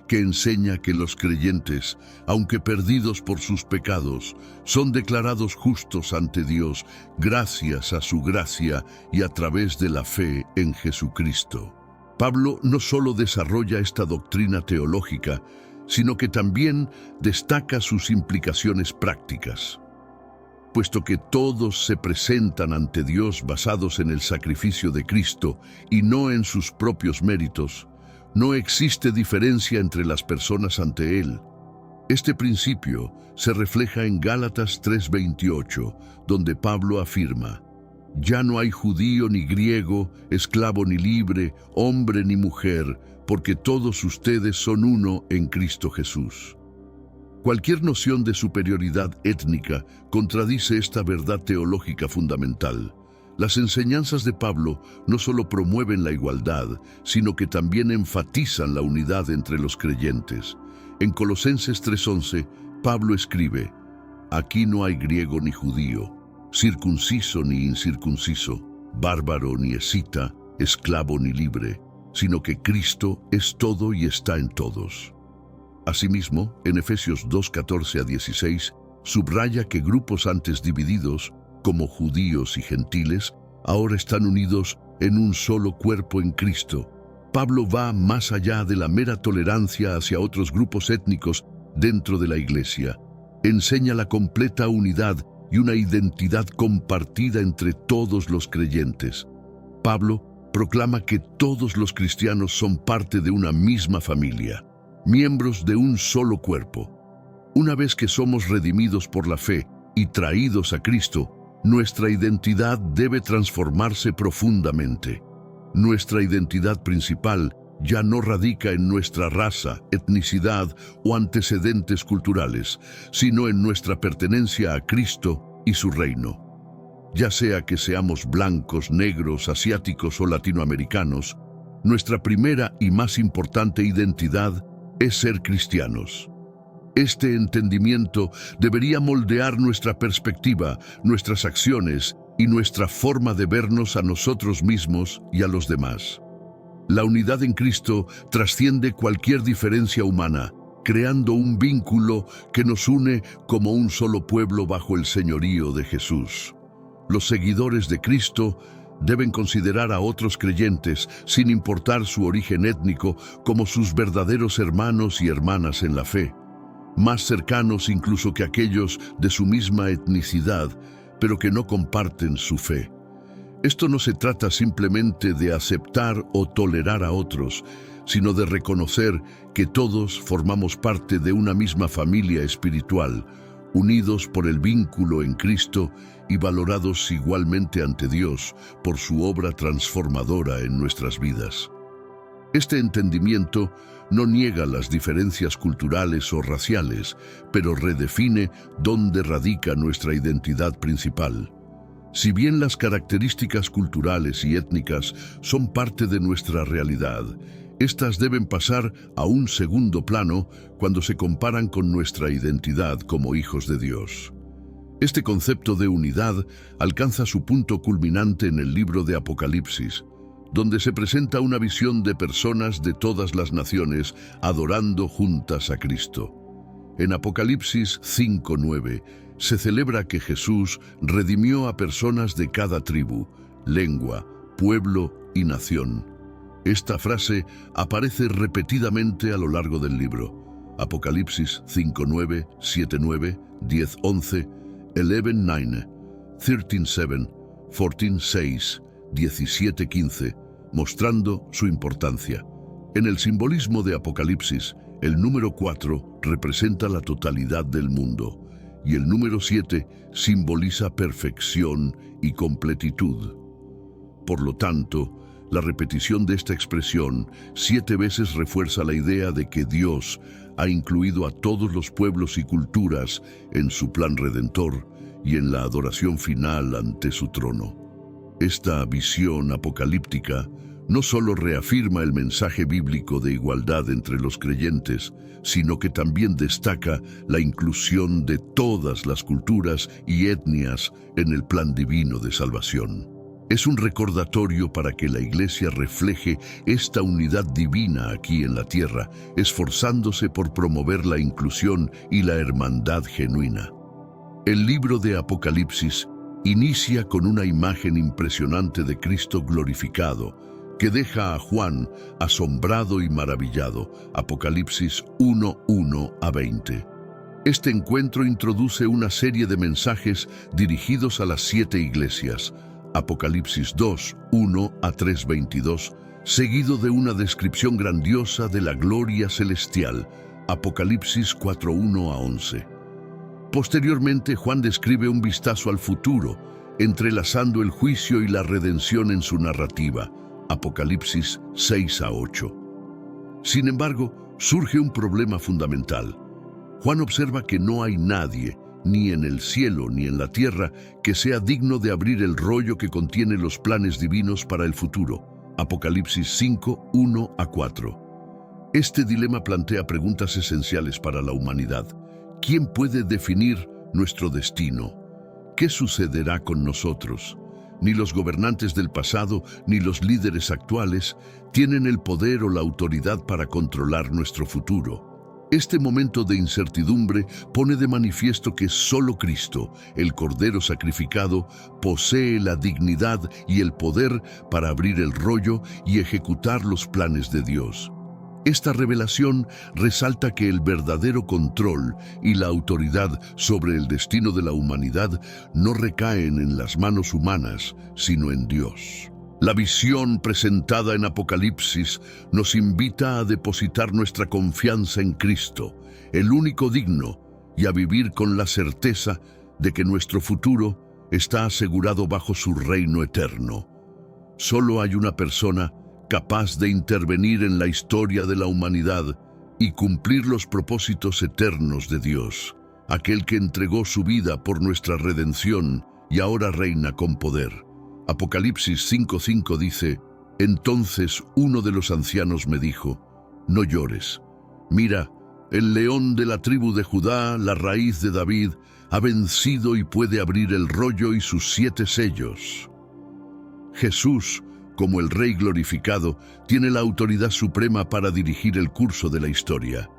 que enseña que los creyentes, aunque perdidos por sus pecados, son declarados justos ante Dios gracias a su gracia y a través de la fe en Jesucristo. Pablo no solo desarrolla esta doctrina teológica, sino que también destaca sus implicaciones prácticas. Puesto que todos se presentan ante Dios basados en el sacrificio de Cristo y no en sus propios méritos, no existe diferencia entre las personas ante Él. Este principio se refleja en Gálatas 3:28, donde Pablo afirma: «Ya no hay judío ni griego, esclavo ni libre, hombre ni mujer, porque todos ustedes son uno en Cristo Jesús». Cualquier noción de superioridad étnica contradice esta verdad teológica fundamental. Las enseñanzas de Pablo no solo promueven la igualdad, sino que también enfatizan la unidad entre los creyentes. En Colosenses 3:11, Pablo escribe: «Aquí no hay griego ni judío, circunciso ni incircunciso, bárbaro ni escita, esclavo ni libre, sino que Cristo es todo y está en todos». Asimismo, en Efesios 2:14-16, subraya que grupos antes divididos, como judíos y gentiles, ahora están unidos en un solo cuerpo en Cristo. Pablo va más allá de la mera tolerancia hacia otros grupos étnicos dentro de la Iglesia. Enseña la completa unidad y una identidad compartida entre todos los creyentes. Pablo proclama que todos los cristianos son parte de una misma familia, miembros de un solo cuerpo. Una vez que somos redimidos por la fe y traídos a Cristo, nuestra identidad debe transformarse profundamente. Nuestra identidad principal ya no radica en nuestra raza, etnicidad o antecedentes culturales, sino en nuestra pertenencia a Cristo y su reino. Ya sea que seamos blancos, negros, asiáticos o latinoamericanos, nuestra primera y más importante identidad es ser cristianos. Este entendimiento debería moldear nuestra perspectiva, nuestras acciones y nuestra forma de vernos a nosotros mismos y a los demás. La unidad en Cristo trasciende cualquier diferencia humana, creando un vínculo que nos une como un solo pueblo bajo el señorío de Jesús. Los seguidores de Cristo deben considerar a otros creyentes, sin importar su origen étnico, como sus verdaderos hermanos y hermanas en la fe, más cercanos incluso que aquellos de su misma etnicidad, pero que no comparten su fe. Esto no se trata simplemente de aceptar o tolerar a otros, sino de reconocer que todos formamos parte de una misma familia espiritual, unidos por el vínculo en Cristo y valorados igualmente ante Dios por su obra transformadora en nuestras vidas. Este entendimiento no niega las diferencias culturales o raciales, pero redefine dónde radica nuestra identidad principal. Si bien las características culturales y étnicas son parte de nuestra realidad, estas deben pasar a un segundo plano cuando se comparan con nuestra identidad como hijos de Dios. Este concepto de unidad alcanza su punto culminante en el libro de Apocalipsis, donde se presenta una visión de personas de todas las naciones adorando juntas a Cristo. En Apocalipsis 5:9 se celebra que Jesús redimió a personas de cada tribu, lengua, pueblo y nación. Esta frase aparece repetidamente a lo largo del libro. Apocalipsis 5:9, 7:9, 10:11, 11:9, 13:7, 14:6, 17:15, mostrando su importancia. En el simbolismo de Apocalipsis, el número 4 representa la totalidad del mundo y el número 7 simboliza perfección y completitud. Por lo tanto, la repetición de esta expresión 7 veces refuerza la idea de que Dios ha incluido a todos los pueblos y culturas en su plan redentor y en la adoración final ante su trono. Esta visión apocalíptica no solo reafirma el mensaje bíblico de igualdad entre los creyentes, sino que también destaca la inclusión de todas las culturas y etnias en el plan divino de salvación. Es un recordatorio para que la Iglesia refleje esta unidad divina aquí en la tierra, esforzándose por promover la inclusión y la hermandad genuina. El libro de Apocalipsis inicia con una imagen impresionante de Cristo glorificado, que deja a Juan asombrado y maravillado. Apocalipsis 1:1-20. Este encuentro introduce una serie de mensajes dirigidos a las 7 iglesias. Apocalipsis 2:1-3:22, seguido de una descripción grandiosa de la gloria celestial. Apocalipsis 4:1-11. Posteriormente, Juan describe un vistazo al futuro, entrelazando el juicio y la redención en su narrativa. Apocalipsis 6-8. Sin embargo, surge un problema fundamental. Juan observa que no hay nadie, ni en el cielo ni en la tierra, que sea digno de abrir el rollo que contiene los planes divinos para el futuro. Apocalipsis 5:1-4. Este dilema plantea preguntas esenciales para la humanidad. ¿Quién puede definir nuestro destino? ¿Qué sucederá con nosotros? Ni los gobernantes del pasado ni los líderes actuales tienen el poder o la autoridad para controlar nuestro futuro. Este momento de incertidumbre pone de manifiesto que solo Cristo, el Cordero sacrificado, posee la dignidad y el poder para abrir el rollo y ejecutar los planes de Dios. Esta revelación resalta que el verdadero control y la autoridad sobre el destino de la humanidad no recaen en las manos humanas, sino en Dios. La visión presentada en Apocalipsis nos invita a depositar nuestra confianza en Cristo, el único digno, y a vivir con la certeza de que nuestro futuro está asegurado bajo su reino eterno. Solo hay una persona capaz de intervenir en la historia de la humanidad y cumplir los propósitos eternos de Dios, aquel que entregó su vida por nuestra redención y ahora reina con poder. Apocalipsis 5:5 dice: Entonces uno de los ancianos me dijo: No llores. Mira, el león de la tribu de Judá, la raíz de David, ha vencido y puede abrir el rollo y sus 7 sellos. Jesús, como el Rey glorificado, tiene la autoridad suprema para dirigir el curso de la historia.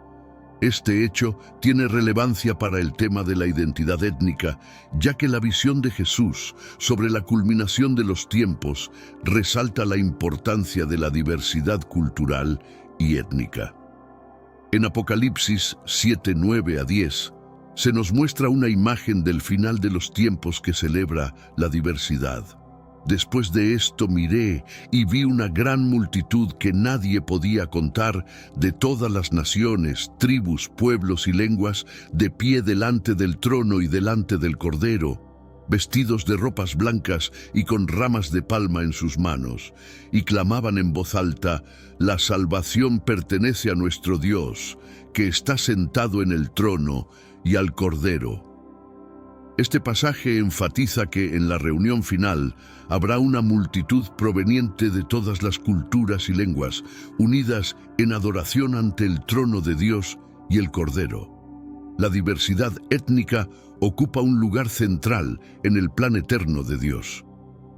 Este hecho tiene relevancia para el tema de la identidad étnica, ya que la visión de Jesús sobre la culminación de los tiempos resalta la importancia de la diversidad cultural y étnica. En Apocalipsis 7:9-10 se nos muestra una imagen del final de los tiempos que celebra la diversidad. Después de esto miré y vi una gran multitud que nadie podía contar, de todas las naciones, tribus, pueblos y lenguas, de pie delante del trono y delante del Cordero, vestidos de ropas blancas y con ramas de palma en sus manos, y clamaban en voz alta: La salvación pertenece a nuestro Dios, que está sentado en el trono, y al Cordero. Este pasaje enfatiza que en la reunión final habrá una multitud proveniente de todas las culturas y lenguas, unidas en adoración ante el trono de Dios y el Cordero. La diversidad étnica ocupa un lugar central en el plan eterno de Dios.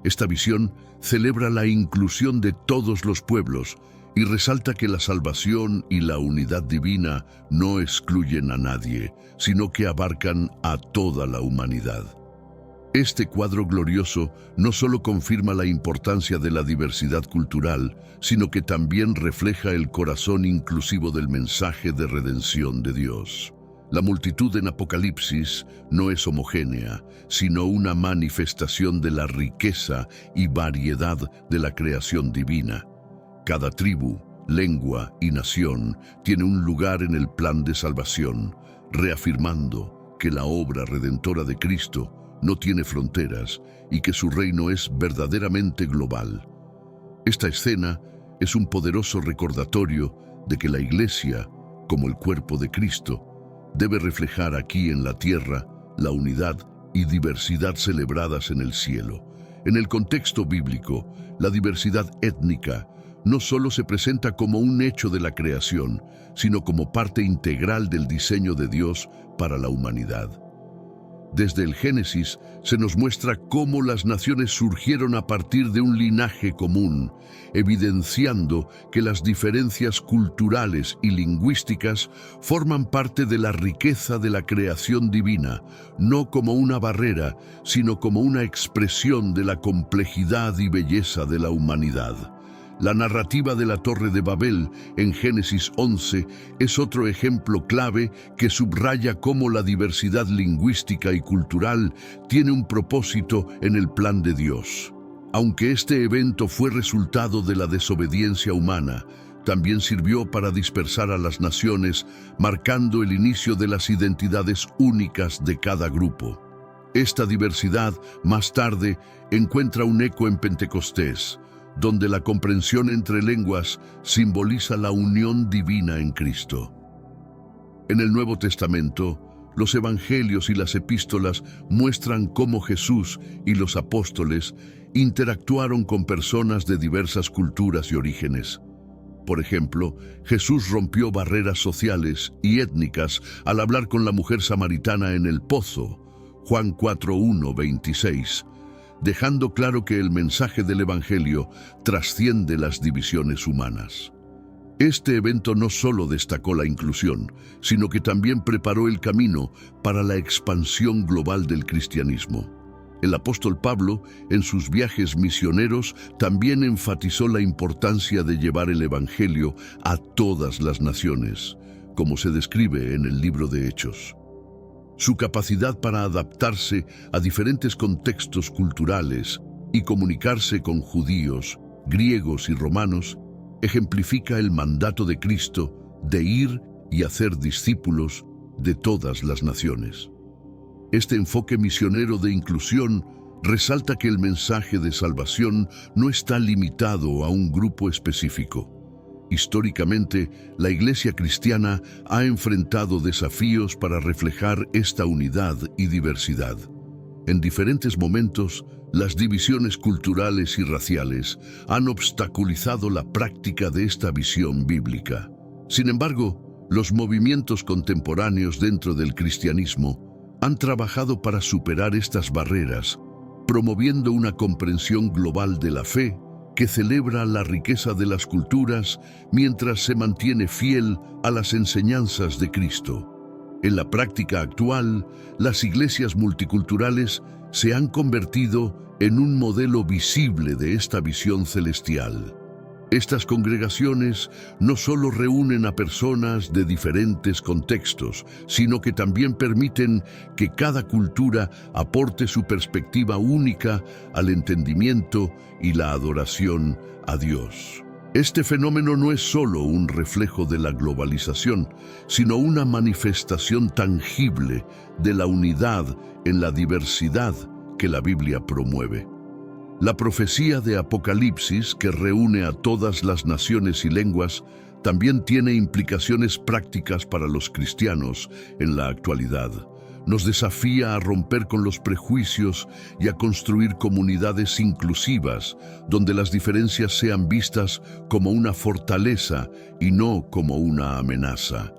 Esta visión celebra la inclusión de todos los pueblos y resalta que la salvación y la unidad divina no excluyen a nadie, sino que abarcan a toda la humanidad. Este cuadro glorioso no solo confirma la importancia de la diversidad cultural, sino que también refleja el corazón inclusivo del mensaje de redención de Dios. La multitud en Apocalipsis no es homogénea, sino una manifestación de la riqueza y variedad de la creación divina. Cada tribu, lengua y nación tiene un lugar en el plan de salvación, reafirmando que la obra redentora de Cristo no tiene fronteras y que su reino es verdaderamente global. Esta escena es un poderoso recordatorio de que la Iglesia, como el cuerpo de Cristo, debe reflejar aquí en la tierra la unidad y diversidad celebradas en el cielo. En el contexto bíblico, la diversidad étnica no solo se presenta como un hecho de la creación, sino como parte integral del diseño de Dios para la humanidad. Desde el Génesis se nos muestra cómo las naciones surgieron a partir de un linaje común, evidenciando que las diferencias culturales y lingüísticas forman parte de la riqueza de la creación divina, no como una barrera, sino como una expresión de la complejidad y belleza de la humanidad. La narrativa de la Torre de Babel en Génesis 11 es otro ejemplo clave que subraya cómo la diversidad lingüística y cultural tiene un propósito en el plan de Dios. Aunque este evento fue resultado de la desobediencia humana, también sirvió para dispersar a las naciones, marcando el inicio de las identidades únicas de cada grupo. Esta diversidad, más tarde, encuentra un eco en Pentecostés, donde la comprensión entre lenguas simboliza la unión divina en Cristo. En el Nuevo Testamento, los evangelios y las epístolas muestran cómo Jesús y los apóstoles interactuaron con personas de diversas culturas y orígenes. Por ejemplo, Jesús rompió barreras sociales y étnicas al hablar con la mujer samaritana en el pozo, Juan 4:1-26, dejando claro que el mensaje del Evangelio trasciende las divisiones humanas. Este evento no solo destacó la inclusión, sino que también preparó el camino para la expansión global del cristianismo. El apóstol Pablo, en sus viajes misioneros, también enfatizó la importancia de llevar el Evangelio a todas las naciones, como se describe en el libro de Hechos. Su capacidad para adaptarse a diferentes contextos culturales y comunicarse con judíos, griegos y romanos ejemplifica el mandato de Cristo de ir y hacer discípulos de todas las naciones. Este enfoque misionero de inclusión resalta que el mensaje de salvación no está limitado a un grupo específico. Históricamente, la Iglesia cristiana ha enfrentado desafíos para reflejar esta unidad y diversidad. En diferentes momentos, las divisiones culturales y raciales han obstaculizado la práctica de esta visión bíblica. Sin embargo, los movimientos contemporáneos dentro del cristianismo han trabajado para superar estas barreras, promoviendo una comprensión global de la fe que celebra la riqueza de las culturas mientras se mantiene fiel a las enseñanzas de Cristo. En la práctica actual, las iglesias multiculturales se han convertido en un modelo visible de esta visión celestial. Estas congregaciones no solo reúnen a personas de diferentes contextos, sino que también permiten que cada cultura aporte su perspectiva única al entendimiento y la adoración a Dios. Este fenómeno no es solo un reflejo de la globalización, sino una manifestación tangible de la unidad en la diversidad que la Biblia promueve. La profecía de Apocalipsis, que reúne a todas las naciones y lenguas, también tiene implicaciones prácticas para los cristianos en la actualidad. Nos desafía a romper con los prejuicios y a construir comunidades inclusivas, donde las diferencias sean vistas como una fortaleza y no como una amenaza.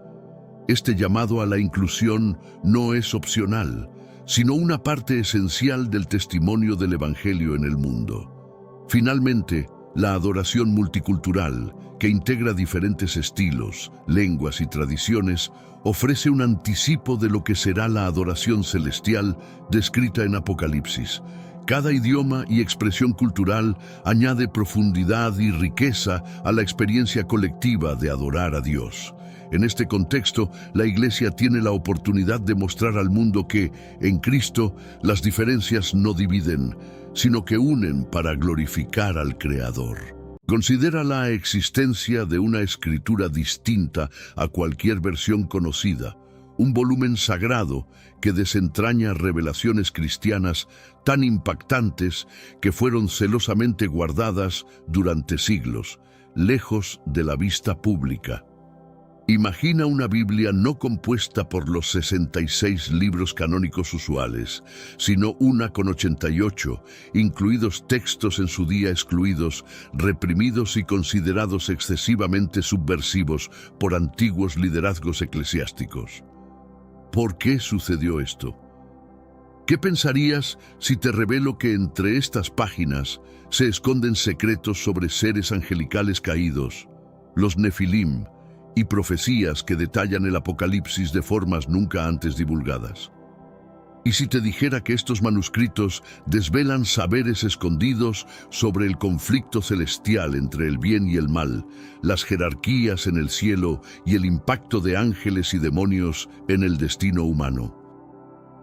Este llamado a la inclusión no es opcional, sino una parte esencial del testimonio del Evangelio en el mundo. Finalmente, la adoración multicultural, que integra diferentes estilos, lenguas y tradiciones, ofrece un anticipo de lo que será la adoración celestial descrita en Apocalipsis. Cada idioma y expresión cultural añade profundidad y riqueza a la experiencia colectiva de adorar a Dios. En este contexto, la Iglesia tiene la oportunidad de mostrar al mundo que, en Cristo, las diferencias no dividen, sino que unen para glorificar al Creador. Considera la existencia de una escritura distinta a cualquier versión conocida, un volumen sagrado que desentraña revelaciones cristianas tan impactantes que fueron celosamente guardadas durante siglos, lejos de la vista pública. Imagina una Biblia no compuesta por los 66 libros canónicos usuales, sino una con 88, incluidos textos en su día excluidos, reprimidos y considerados excesivamente subversivos por antiguos liderazgos eclesiásticos. ¿Por qué sucedió esto? ¿Qué pensarías si te revelo que entre estas páginas se esconden secretos sobre seres angelicales caídos, los Nefilim, y profecías que detallan el Apocalipsis de formas nunca antes divulgadas? ¿Y si te dijera que estos manuscritos desvelan saberes escondidos sobre el conflicto celestial entre el bien y el mal, las jerarquías en el cielo y el impacto de ángeles y demonios en el destino humano?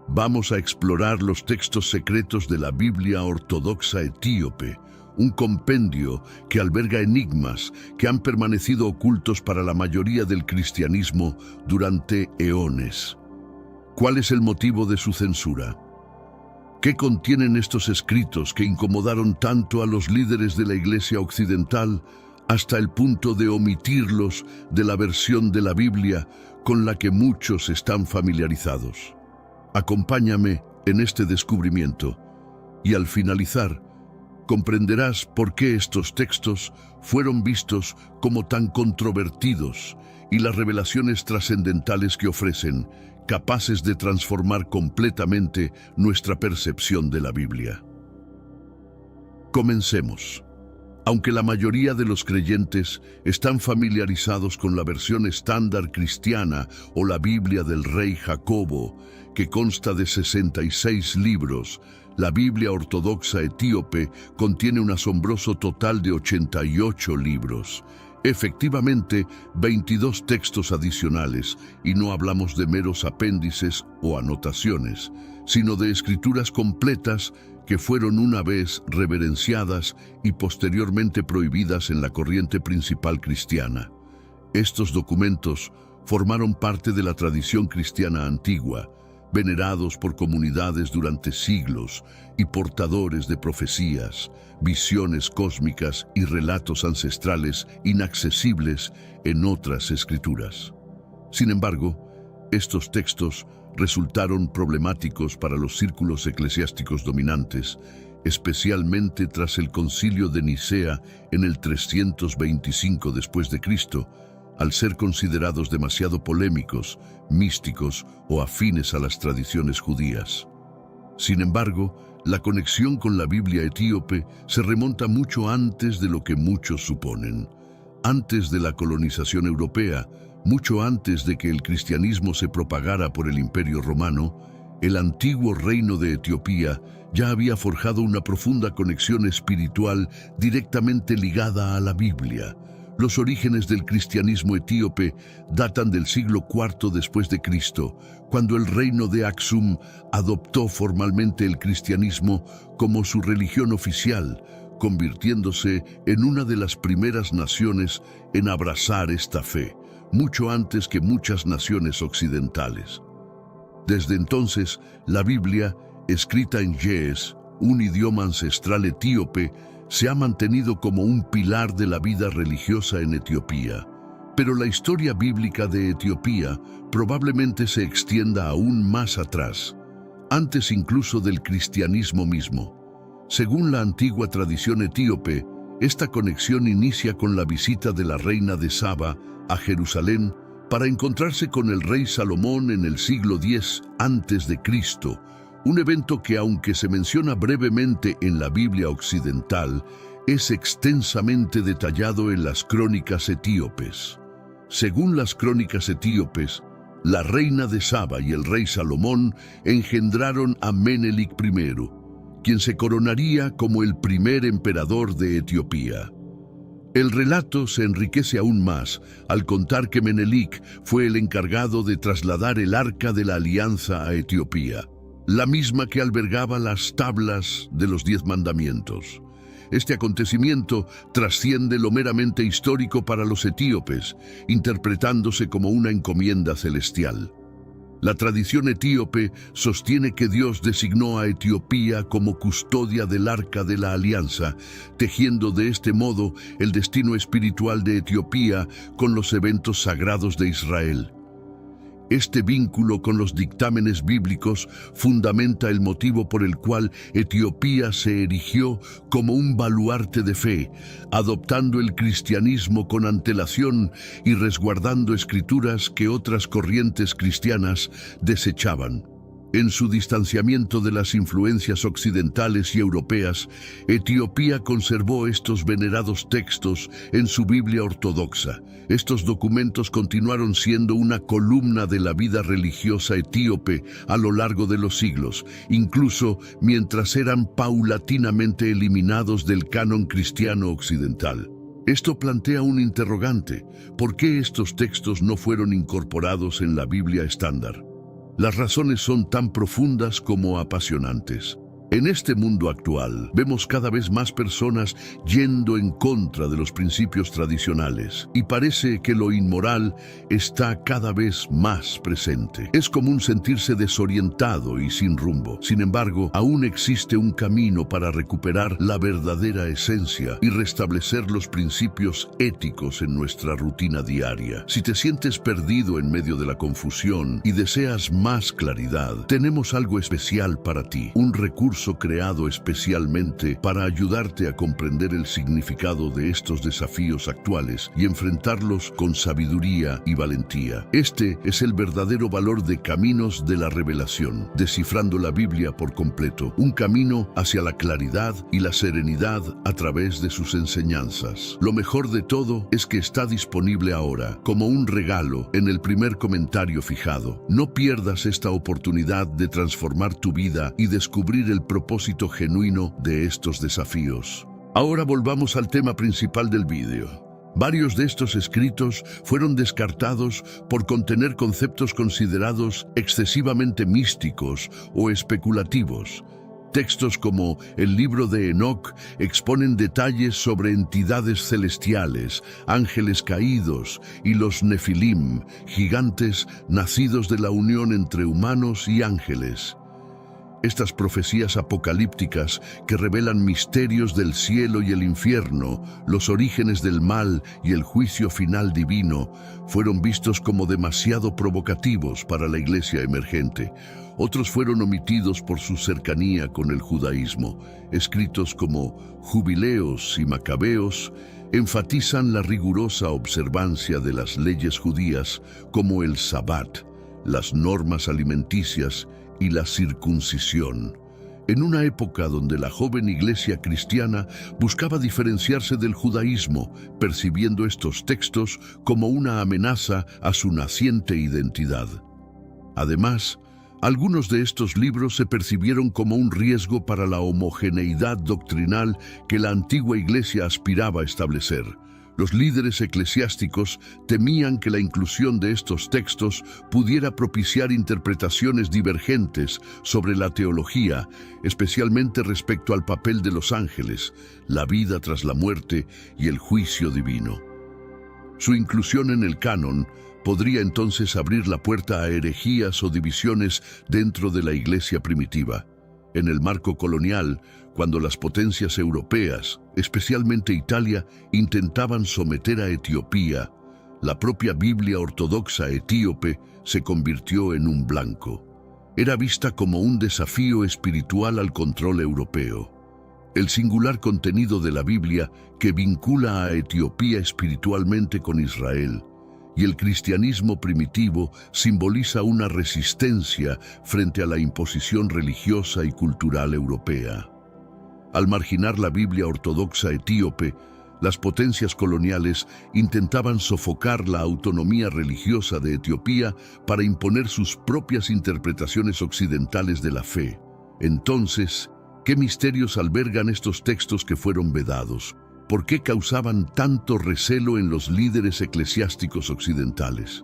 Vamos a explorar los textos secretos de la Biblia ortodoxa etíope, un compendio que alberga enigmas que han permanecido ocultos para la mayoría del cristianismo durante eones. ¿Cuál es el motivo de su censura? ¿Qué contienen estos escritos que incomodaron tanto a los líderes de la Iglesia occidental hasta el punto de omitirlos de la versión de la Biblia con la que muchos están familiarizados? Acompáñame en este descubrimiento y al finalizar, comprenderás por qué estos textos fueron vistos como tan controvertidos y las revelaciones trascendentales que ofrecen, capaces de transformar completamente nuestra percepción de la Biblia. Comencemos. Aunque la mayoría de los creyentes están familiarizados con la versión estándar cristiana o la Biblia del rey Jacobo, que consta de 66 libros, la Biblia ortodoxa etíope contiene un asombroso total de 88 libros. Efectivamente, 22 textos adicionales, y no hablamos de meros apéndices o anotaciones, sino de escrituras completas que fueron una vez reverenciadas y posteriormente prohibidas en la corriente principal cristiana. Estos documentos formaron parte de la tradición cristiana antigua, venerados por comunidades durante siglos y portadores de profecías, visiones cósmicas y relatos ancestrales inaccesibles en otras escrituras. Sin embargo, estos textos resultaron problemáticos para los círculos eclesiásticos dominantes, especialmente tras el Concilio de Nicea en el 325 después de Cristo, al ser considerados demasiado polémicos, místicos o afines a las tradiciones judías. Sin embargo, la conexión con la Biblia etíope se remonta mucho antes de lo que muchos suponen. Antes de la colonización europea, mucho antes de que el cristianismo se propagara por el Imperio Romano, el antiguo reino de Etiopía ya había forjado una profunda conexión espiritual directamente ligada a la Biblia. Los orígenes del cristianismo etíope datan del siglo IV después de Cristo, cuando el reino de Aksum adoptó formalmente el cristianismo como su religión oficial, convirtiéndose en una de las primeras naciones en abrazar esta fe, mucho antes que muchas naciones occidentales. Desde entonces, la Biblia, escrita en ge'ez, un idioma ancestral etíope, se ha mantenido como un pilar de la vida religiosa en Etiopía. Pero la historia bíblica de Etiopía probablemente se extienda aún más atrás, antes incluso del cristianismo mismo. Según la antigua tradición etíope, esta conexión inicia con la visita de la reina de Saba a Jerusalén para encontrarse con el rey Salomón en el siglo X a.C., Un evento que, aunque se menciona brevemente en la Biblia occidental, es extensamente detallado en las crónicas etíopes. Según las crónicas etíopes, la reina de Saba y el rey Salomón engendraron a Menelik I, quien se coronaría como el primer emperador de Etiopía. El relato se enriquece aún más al contar que Menelik fue el encargado de trasladar el Arca de la Alianza a Etiopía, la misma que albergaba las tablas de los 10 mandamientos. Este acontecimiento trasciende lo meramente histórico para los etíopes, interpretándose como una encomienda celestial. La tradición etíope sostiene que Dios designó a Etiopía como custodia del Arca de la Alianza, tejiendo de este modo el destino espiritual de Etiopía con los eventos sagrados de Israel. Este vínculo con los dictámenes bíblicos fundamenta el motivo por el cual Etiopía se erigió como un baluarte de fe, adoptando el cristianismo con antelación y resguardando escrituras que otras corrientes cristianas desechaban. En su distanciamiento de las influencias occidentales y europeas, Etiopía conservó estos venerados textos en su Biblia ortodoxa. Estos documentos continuaron siendo una columna de la vida religiosa etíope a lo largo de los siglos, incluso mientras eran paulatinamente eliminados del canon cristiano occidental. Esto plantea un interrogante: ¿por qué estos textos no fueron incorporados en la Biblia estándar? Las razones son tan profundas como apasionantes. En este mundo actual, vemos cada vez más personas yendo en contra de los principios tradicionales, y parece que lo inmoral está cada vez más presente. Es común sentirse desorientado y sin rumbo. Sin embargo, aún existe un camino para recuperar la verdadera esencia y restablecer los principios éticos en nuestra rutina diaria. Si te sientes perdido en medio de la confusión y deseas más claridad, tenemos algo especial para ti, un recurso creado especialmente para ayudarte a comprender el significado de estos desafíos actuales y enfrentarlos con sabiduría y valentía. Este es el verdadero valor de Caminos de la Revelación, descifrando la Biblia por completo, un camino hacia la claridad y la serenidad a través de sus enseñanzas. Lo mejor de todo es que está disponible ahora, como un regalo, en el primer comentario fijado. No pierdas esta oportunidad de transformar tu vida y descubrir el propósito genuino de estos desafíos. Ahora volvamos al tema principal del vídeo. Varios de estos escritos fueron descartados por contener conceptos considerados excesivamente místicos o especulativos. Textos como el libro de Enoc exponen detalles sobre entidades celestiales, ángeles caídos y los Nefilim, gigantes nacidos de la unión entre humanos y ángeles. Estas profecías apocalípticas que revelan misterios del cielo y el infierno, los orígenes del mal y el juicio final divino, fueron vistos como demasiado provocativos para la iglesia emergente. Otros fueron omitidos por su cercanía con el judaísmo. Escritos como Jubileos y Macabeos enfatizan la rigurosa observancia de las leyes judías, como el Sabbat, las normas alimenticias y la circuncisión. En una época donde la joven iglesia cristiana buscaba diferenciarse del judaísmo, percibiendo estos textos como una amenaza a su naciente identidad. Además, algunos de estos libros se percibieron como un riesgo para la homogeneidad doctrinal que la antigua iglesia aspiraba a establecer. Los líderes eclesiásticos temían que la inclusión de estos textos pudiera propiciar interpretaciones divergentes sobre la teología, especialmente respecto al papel de los ángeles, la vida tras la muerte y el juicio divino. Su inclusión en el canon podría entonces abrir la puerta a herejías o divisiones dentro de la iglesia primitiva. En el marco colonial, cuando las potencias europeas, especialmente Italia, intentaban someter a Etiopía, la propia Biblia ortodoxa etíope se convirtió en un blanco. Era vista como un desafío espiritual al control europeo. El singular contenido de la Biblia, que vincula a Etiopía espiritualmente con Israel, y el cristianismo primitivo simboliza una resistencia frente a la imposición religiosa y cultural europea. Al marginar la Biblia ortodoxa etíope, las potencias coloniales intentaban sofocar la autonomía religiosa de Etiopía para imponer sus propias interpretaciones occidentales de la fe. Entonces, ¿qué misterios albergan estos textos que fueron vedados? ¿Por qué causaban tanto recelo en los líderes eclesiásticos occidentales?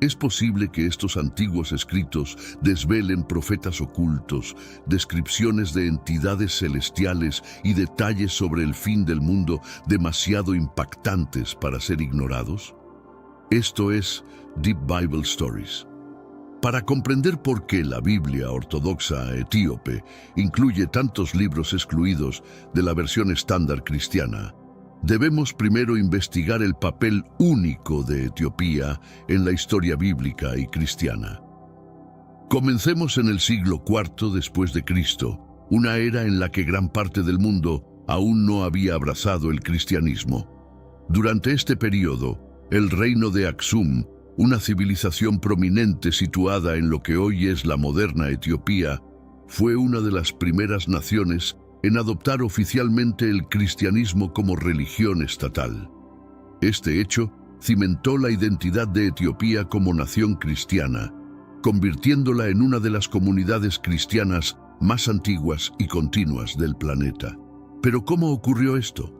Es posible que estos antiguos escritos desvelen profetas ocultos, descripciones de entidades celestiales y detalles sobre el fin del mundo demasiado impactantes para ser ignorados. Esto es Deep Bible Stories. Para comprender por qué la Biblia ortodoxa etíope incluye tantos libros excluidos de la versión estándar cristiana, debemos primero investigar el papel único de Etiopía en la historia bíblica y cristiana. Comencemos en el siglo IV después de Cristo, una era en la que gran parte del mundo aún no había abrazado el cristianismo. Durante este periodo, el reino de Aksum, una civilización prominente situada en lo que hoy es la moderna Etiopía, fue una de las primeras naciones en adoptar oficialmente el cristianismo como religión estatal. Este hecho cimentó la identidad de Etiopía como nación cristiana, convirtiéndola en una de las comunidades cristianas más antiguas y continuas del planeta. ¿Pero cómo ocurrió esto?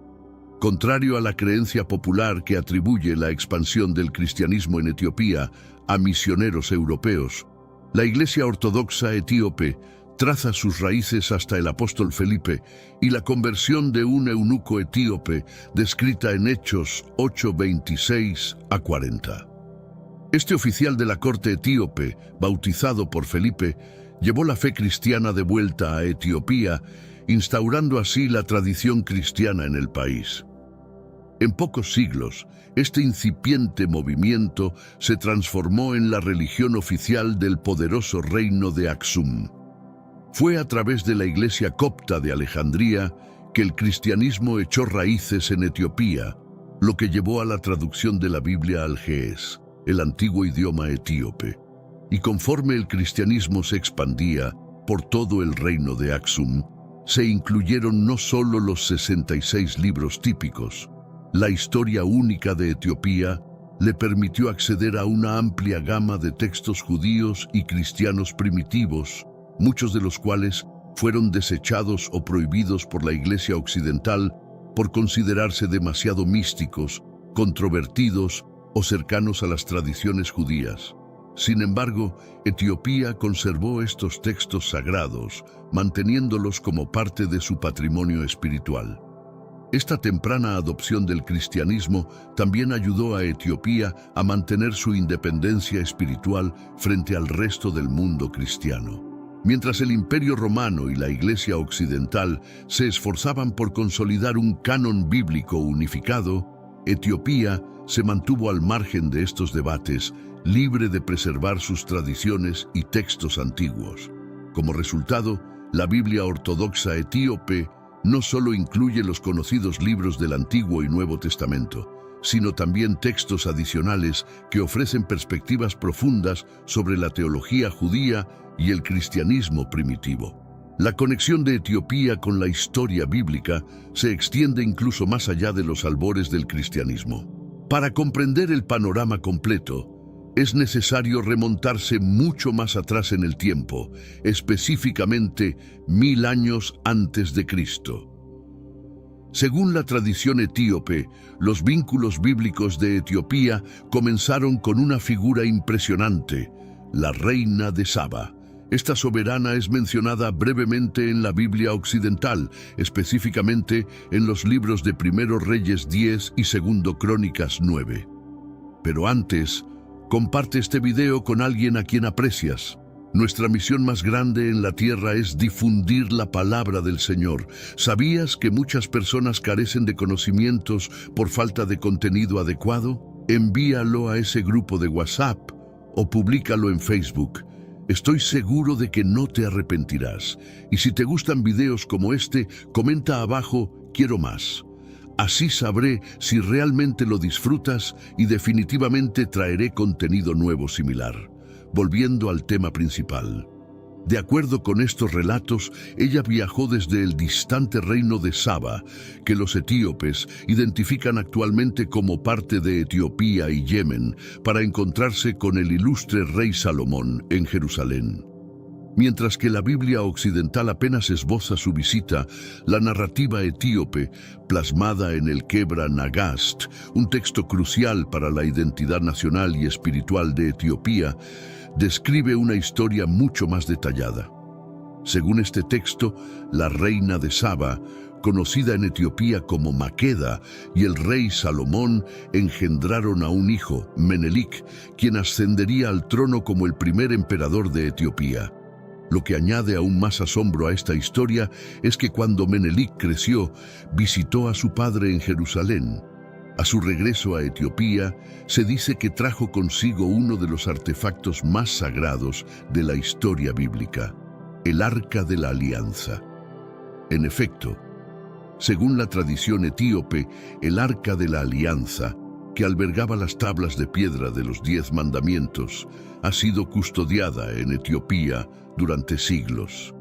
Contrario a la creencia popular que atribuye la expansión del cristianismo en Etiopía a misioneros europeos, la Iglesia Ortodoxa etíope traza sus raíces hasta el apóstol Felipe y la conversión de un eunuco etíope descrita en Hechos 8:26 a 40. Este oficial de la corte etíope, bautizado por Felipe, llevó la fe cristiana de vuelta a Etiopía, instaurando así la tradición cristiana en el país. En pocos siglos, este incipiente movimiento se transformó en la religión oficial del poderoso reino de Aksum. Fue a través de la iglesia copta de Alejandría que el cristianismo echó raíces en Etiopía, lo que llevó a la traducción de la Biblia al ge'ez, el antiguo idioma etíope. Y conforme el cristianismo se expandía por todo el reino de Aksum, se incluyeron no solo los 66 libros típicos. La historia única de Etiopía le permitió acceder a una amplia gama de textos judíos y cristianos primitivos, muchos de los cuales fueron desechados o prohibidos por la Iglesia occidental por considerarse demasiado místicos, controvertidos o cercanos a las tradiciones judías. Sin embargo, Etiopía conservó estos textos sagrados, manteniéndolos como parte de su patrimonio espiritual. Esta temprana adopción del cristianismo también ayudó a Etiopía a mantener su independencia espiritual frente al resto del mundo cristiano. Mientras el Imperio Romano y la Iglesia Occidental se esforzaban por consolidar un canon bíblico unificado, Etiopía se mantuvo al margen de estos debates, libre de preservar sus tradiciones y textos antiguos. Como resultado, la Biblia ortodoxa etíope no solo incluye los conocidos libros del Antiguo y Nuevo Testamento, sino también textos adicionales que ofrecen perspectivas profundas sobre la teología judía y el cristianismo primitivo. La conexión de Etiopía con la historia bíblica se extiende incluso más allá de los albores del cristianismo. Para comprender el panorama completo, es necesario remontarse mucho más atrás en el tiempo, específicamente 1000 años antes de Cristo. Según la tradición etíope, los vínculos bíblicos de Etiopía comenzaron con una figura impresionante, la reina de Saba. Esta soberana es mencionada brevemente en la Biblia occidental, específicamente en los libros de Primero Reyes 10 y Segundo Crónicas 9. Pero antes, comparte este video con alguien a quien aprecias. Nuestra misión más grande en la tierra es difundir la palabra del Señor. ¿Sabías que muchas personas carecen de conocimientos por falta de contenido adecuado? Envíalo a ese grupo de WhatsApp o públicalo en Facebook. Estoy seguro de que no te arrepentirás. Y si te gustan videos como este, comenta abajo, quiero más. Así sabré si realmente lo disfrutas y definitivamente traeré contenido nuevo similar. Volviendo al tema principal. De acuerdo con estos relatos, ella viajó desde el distante reino de Saba, que los etíopes identifican actualmente como parte de Etiopía y Yemen, para encontrarse con el ilustre rey Salomón en Jerusalén. Mientras que la Biblia occidental apenas esboza su visita, la narrativa etíope, plasmada en el Kebra Nagast, un texto crucial para la identidad nacional y espiritual de Etiopía, describe una historia mucho más detallada. Según este texto, la reina de Saba, conocida en Etiopía como Maqueda, y el rey Salomón engendraron a un hijo, Menelik, quien ascendería al trono como el primer emperador de Etiopía. Lo que añade aún más asombro a esta historia es que cuando Menelik creció, visitó a su padre en Jerusalén. A su regreso a Etiopía, se dice que trajo consigo uno de los artefactos más sagrados de la historia bíblica, el Arca de la Alianza. En efecto, según la tradición etíope, el Arca de la Alianza, que albergaba las tablas de piedra de los 10 mandamientos, ha sido custodiada en Etiopía durante siglos.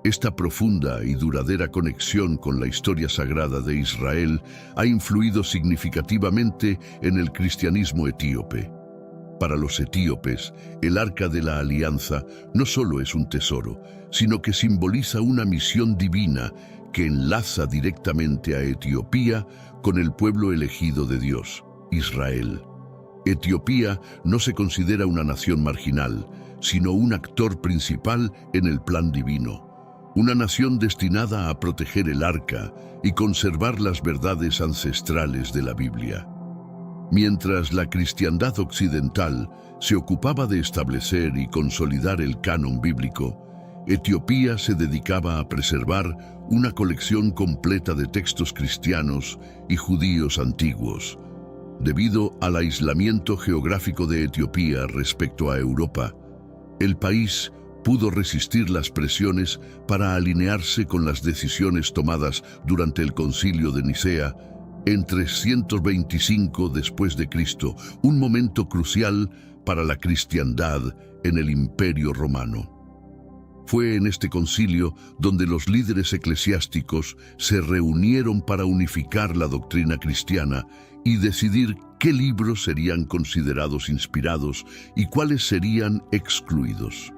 Esta profunda y duradera conexión con la historia sagrada de Israel ha influido significativamente en el cristianismo etíope. Para los etíopes, el Arca de la Alianza no solo es un tesoro, sino que simboliza una misión divina que enlaza directamente a Etiopía con el pueblo elegido de Dios, Israel. Etiopía no se considera una nación marginal, sino un actor principal en el plan divino. Una nación destinada a proteger el arca y conservar las verdades ancestrales de la Biblia. Mientras la cristiandad occidental se ocupaba de establecer y consolidar el canon bíblico, Etiopía se dedicaba a preservar una colección completa de textos cristianos y judíos antiguos. Debido al aislamiento geográfico de Etiopía respecto a Europa, el país pudo resistir las presiones para alinearse con las decisiones tomadas durante el Concilio de Nicea en 325 después de Cristo, un momento crucial para la cristiandad en el Imperio Romano. Fue en este concilio donde los líderes eclesiásticos se reunieron para unificar la doctrina cristiana y decidir qué libros serían considerados inspirados y cuáles serían excluidos.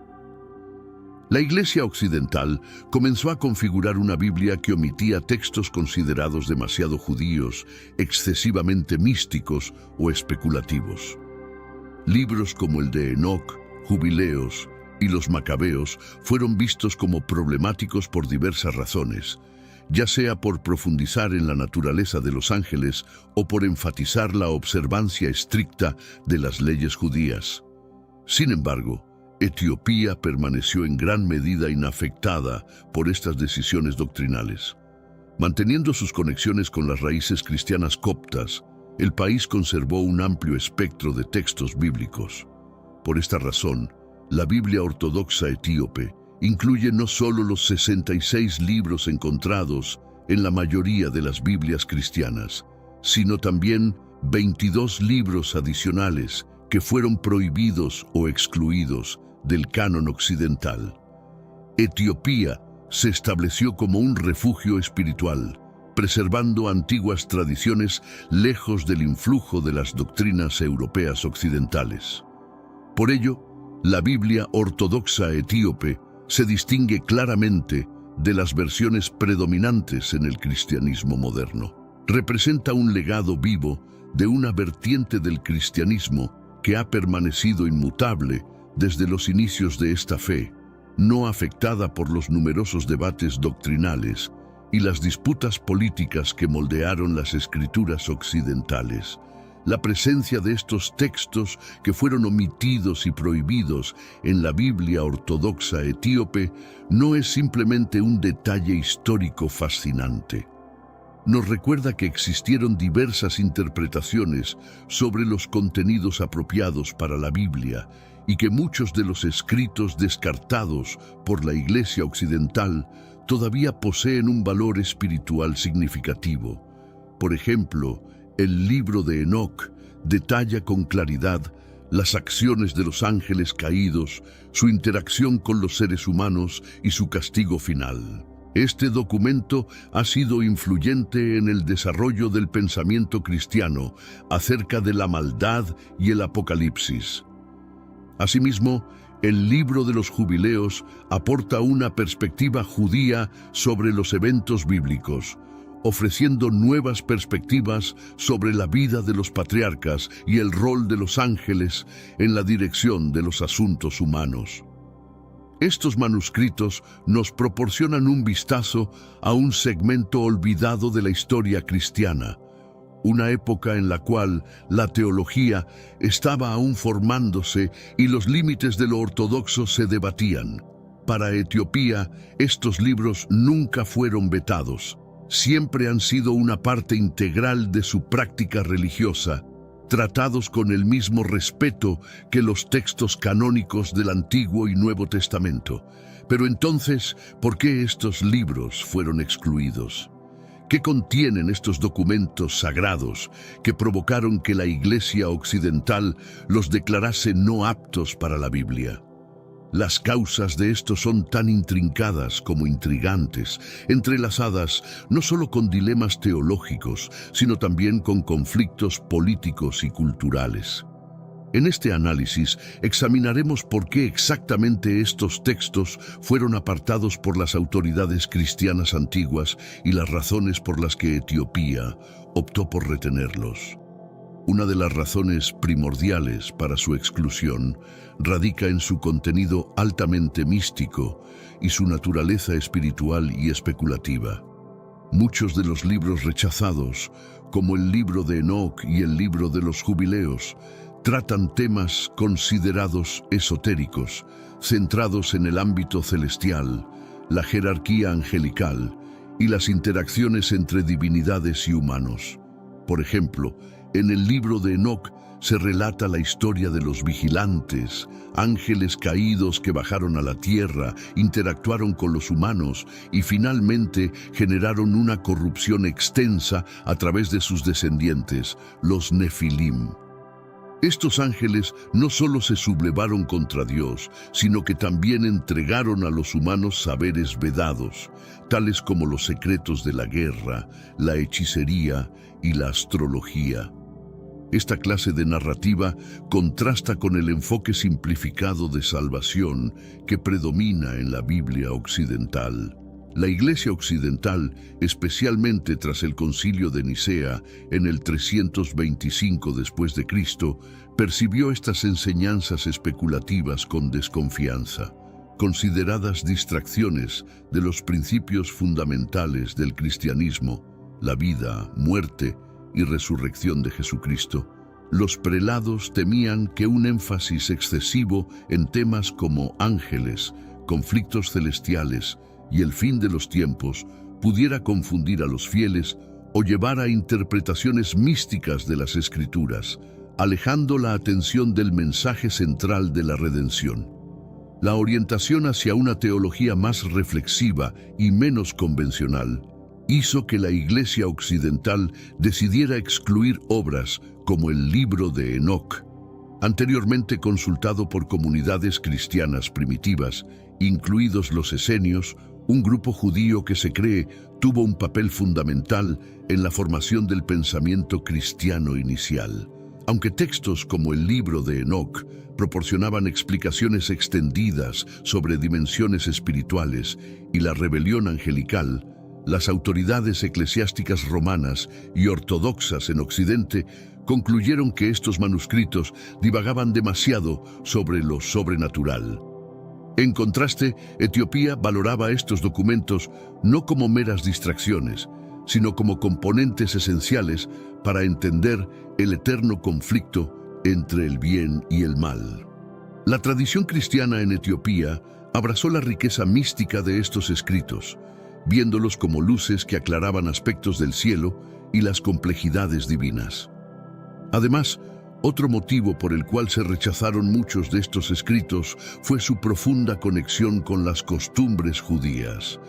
La Iglesia occidental comenzó a configurar una Biblia que omitía textos considerados demasiado judíos, excesivamente místicos o especulativos. Libros como el de Enoc, Jubileos y los Macabeos fueron vistos como problemáticos por diversas razones, ya sea por profundizar en la naturaleza de los ángeles o por enfatizar la observancia estricta de las leyes judías. Sin embargo, Etiopía permaneció en gran medida inafectada por estas decisiones doctrinales. Manteniendo sus conexiones con las raíces cristianas coptas, el país conservó un amplio espectro de textos bíblicos. Por esta razón, la Biblia ortodoxa etíope incluye no solo los 66 libros encontrados en la mayoría de las Biblias cristianas, sino también 22 libros adicionales que fueron prohibidos o excluidos del canon occidental. Etiopía se estableció como un refugio espiritual, preservando antiguas tradiciones lejos del influjo de las doctrinas europeas occidentales. Por ello, la Biblia ortodoxa etíope se distingue claramente de las versiones predominantes en el cristianismo moderno. Representa un legado vivo de una vertiente del cristianismo que ha permanecido inmutable desde los inicios de esta fe, no afectada por los numerosos debates doctrinales y las disputas políticas que moldearon las escrituras occidentales. La presencia de estos textos que fueron omitidos y prohibidos en la Biblia ortodoxa etíope no es simplemente un detalle histórico fascinante. Nos recuerda que existieron diversas interpretaciones sobre los contenidos apropiados para la Biblia y que muchos de los escritos descartados por la Iglesia occidental todavía poseen un valor espiritual significativo. Por ejemplo, el libro de Enoc detalla con claridad las acciones de los ángeles caídos, su interacción con los seres humanos y su castigo final. Este documento ha sido influyente en el desarrollo del pensamiento cristiano acerca de la maldad y el apocalipsis. Asimismo, el libro de los Jubileos aporta una perspectiva judía sobre los eventos bíblicos, ofreciendo nuevas perspectivas sobre la vida de los patriarcas y el rol de los ángeles en la dirección de los asuntos humanos. Estos manuscritos nos proporcionan un vistazo a un segmento olvidado de la historia cristiana, una época en la cual la teología estaba aún formándose y los límites de lo ortodoxo se debatían. Para Etiopía, estos libros nunca fueron vetados. Siempre han sido una parte integral de su práctica religiosa, tratados con el mismo respeto que los textos canónicos del Antiguo y Nuevo Testamento. Pero entonces, ¿por qué estos libros fueron excluidos? ¿Qué contienen estos documentos sagrados que provocaron que la Iglesia occidental los declarase no aptos para la Biblia? Las causas de esto son tan intrincadas como intrigantes, entrelazadas no solo con dilemas teológicos, sino también con conflictos políticos y culturales. En este análisis examinaremos por qué exactamente estos textos fueron apartados por las autoridades cristianas antiguas y las razones por las que Etiopía optó por retenerlos. Una de las razones primordiales para su exclusión radica en su contenido altamente místico y su naturaleza espiritual y especulativa. Muchos de los libros rechazados, como el libro de Enoc y el libro de los Jubileos, tratan temas considerados esotéricos, centrados en el ámbito celestial, la jerarquía angelical y las interacciones entre divinidades y humanos. Por ejemplo, en el libro de Enoc se relata la historia de los vigilantes, ángeles caídos que bajaron a la tierra, interactuaron con los humanos y finalmente generaron una corrupción extensa a través de sus descendientes, los Nefilim. Estos ángeles no solo se sublevaron contra Dios, sino que también entregaron a los humanos saberes vedados, tales como los secretos de la guerra, la hechicería y la astrología. Esta clase de narrativa contrasta con el enfoque simplificado de salvación que predomina en la Biblia occidental. La Iglesia occidental, especialmente tras el Concilio de Nicea en el 325 después de Cristo, percibió estas enseñanzas especulativas con desconfianza, consideradas distracciones de los principios fundamentales del cristianismo, la vida, muerte y resurrección de Jesucristo. Los prelados temían que un énfasis excesivo en temas como ángeles, conflictos celestiales y el fin de los tiempos pudiera confundir a los fieles o llevar a interpretaciones místicas de las Escrituras, alejando la atención del mensaje central de la redención. La orientación hacia una teología más reflexiva y menos convencional hizo que la Iglesia occidental decidiera excluir obras como el libro de Enoc, anteriormente consultado por comunidades cristianas primitivas, incluidos los esenios, un grupo judío que se cree tuvo un papel fundamental en la formación del pensamiento cristiano inicial. Aunque textos como el libro de Enoc proporcionaban explicaciones extendidas sobre dimensiones espirituales y la rebelión angelical, las autoridades eclesiásticas romanas y ortodoxas en Occidente concluyeron que estos manuscritos divagaban demasiado sobre lo sobrenatural. En contraste, Etiopía valoraba estos documentos no como meras distracciones, sino como componentes esenciales para entender el eterno conflicto entre el bien y el mal. La tradición cristiana en Etiopía abrazó la riqueza mística de estos escritos, viéndolos como luces que aclaraban aspectos del cielo y las complejidades divinas. Además, otro motivo por el cual se rechazaron muchos de estos escritos fue su profunda conexión con las costumbres judías.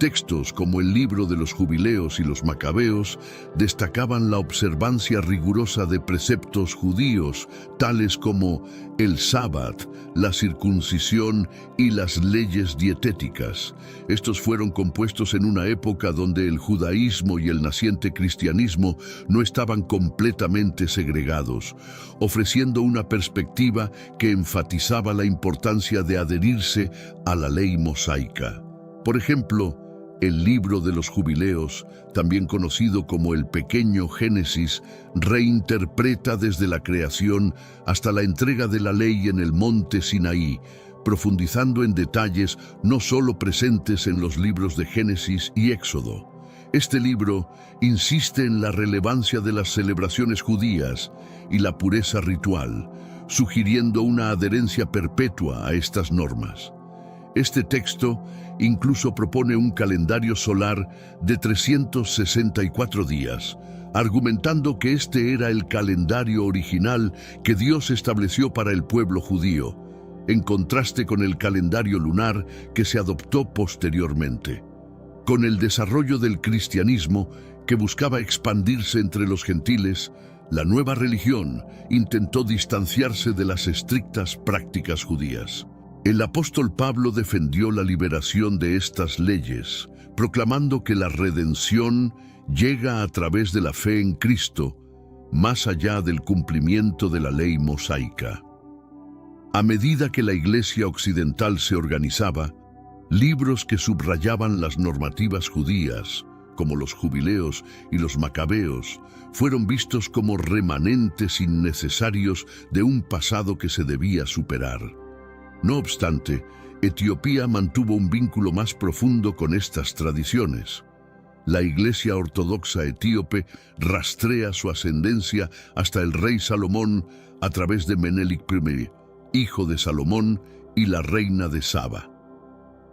Textos como el libro de los Jubileos y los Macabeos destacaban la observancia rigurosa de preceptos judíos, tales como el sábat, la circuncisión y las leyes dietéticas. Estos fueron compuestos en una época donde el judaísmo y el naciente cristianismo no estaban completamente segregados, ofreciendo una perspectiva que enfatizaba la importancia de adherirse a la ley mosaica. Por ejemplo, el libro de los Jubileos, también conocido como el Pequeño Génesis, reinterpreta desde la creación hasta la entrega de la ley en el monte Sinaí, profundizando en detalles no solo presentes en los libros de Génesis y Éxodo. Este libro insiste en la relevancia de las celebraciones judías y la pureza ritual, sugiriendo una adherencia perpetua a estas normas. Este texto incluso propone un calendario solar de 364 días, argumentando que este era el calendario original que Dios estableció para el pueblo judío, en contraste con el calendario lunar que se adoptó posteriormente. Con el desarrollo del cristianismo, que buscaba expandirse entre los gentiles, la nueva religión intentó distanciarse de las estrictas prácticas judías. El apóstol Pablo defendió la liberación de estas leyes, proclamando que la redención llega a través de la fe en Cristo, más allá del cumplimiento de la ley mosaica. A medida que la Iglesia occidental se organizaba, libros que subrayaban las normativas judías, como los Jubileos y los Macabeos, fueron vistos como remanentes innecesarios de un pasado que se debía superar. No obstante, Etiopía mantuvo un vínculo más profundo con estas tradiciones. La Iglesia Ortodoxa etíope rastrea su ascendencia hasta el rey Salomón a través de Menelik I, hijo de Salomón, y la reina de Saba.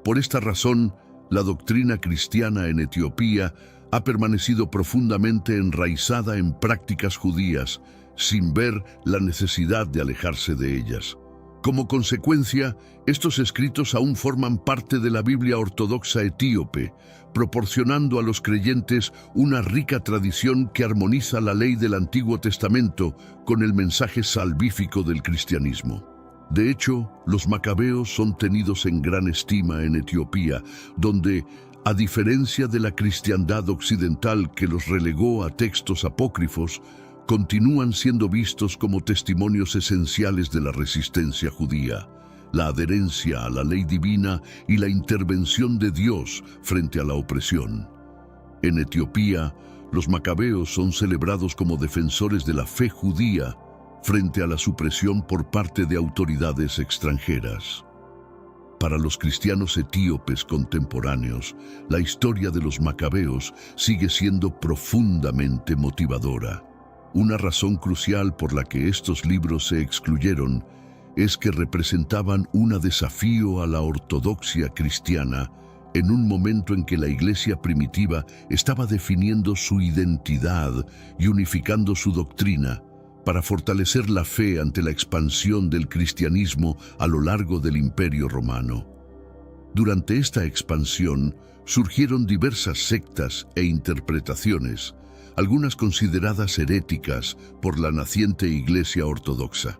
Por esta razón, la doctrina cristiana en Etiopía ha permanecido profundamente enraizada en prácticas judías, sin ver la necesidad de alejarse de ellas. Como consecuencia, estos escritos aún forman parte de la Biblia ortodoxa etíope, proporcionando a los creyentes una rica tradición que armoniza la ley del Antiguo Testamento con el mensaje salvífico del cristianismo. De hecho, los macabeos son tenidos en gran estima en Etiopía, donde, a diferencia de la cristiandad occidental que los relegó a textos apócrifos, continúan siendo vistos como testimonios esenciales de la resistencia judía, la adherencia a la ley divina y la intervención de Dios frente a la opresión. En Etiopía, los macabeos son celebrados como defensores de la fe judía frente a la supresión por parte de autoridades extranjeras. Para los cristianos etíopes contemporáneos, la historia de los macabeos sigue siendo profundamente motivadora. Una razón crucial por la que estos libros se excluyeron es que representaban un desafío a la ortodoxia cristiana en un momento en que la Iglesia primitiva estaba definiendo su identidad y unificando su doctrina para fortalecer la fe ante la expansión del cristianismo a lo largo del Imperio Romano. Durante esta expansión surgieron diversas sectas e interpretaciones, algunas consideradas heréticas por la naciente Iglesia Ortodoxa.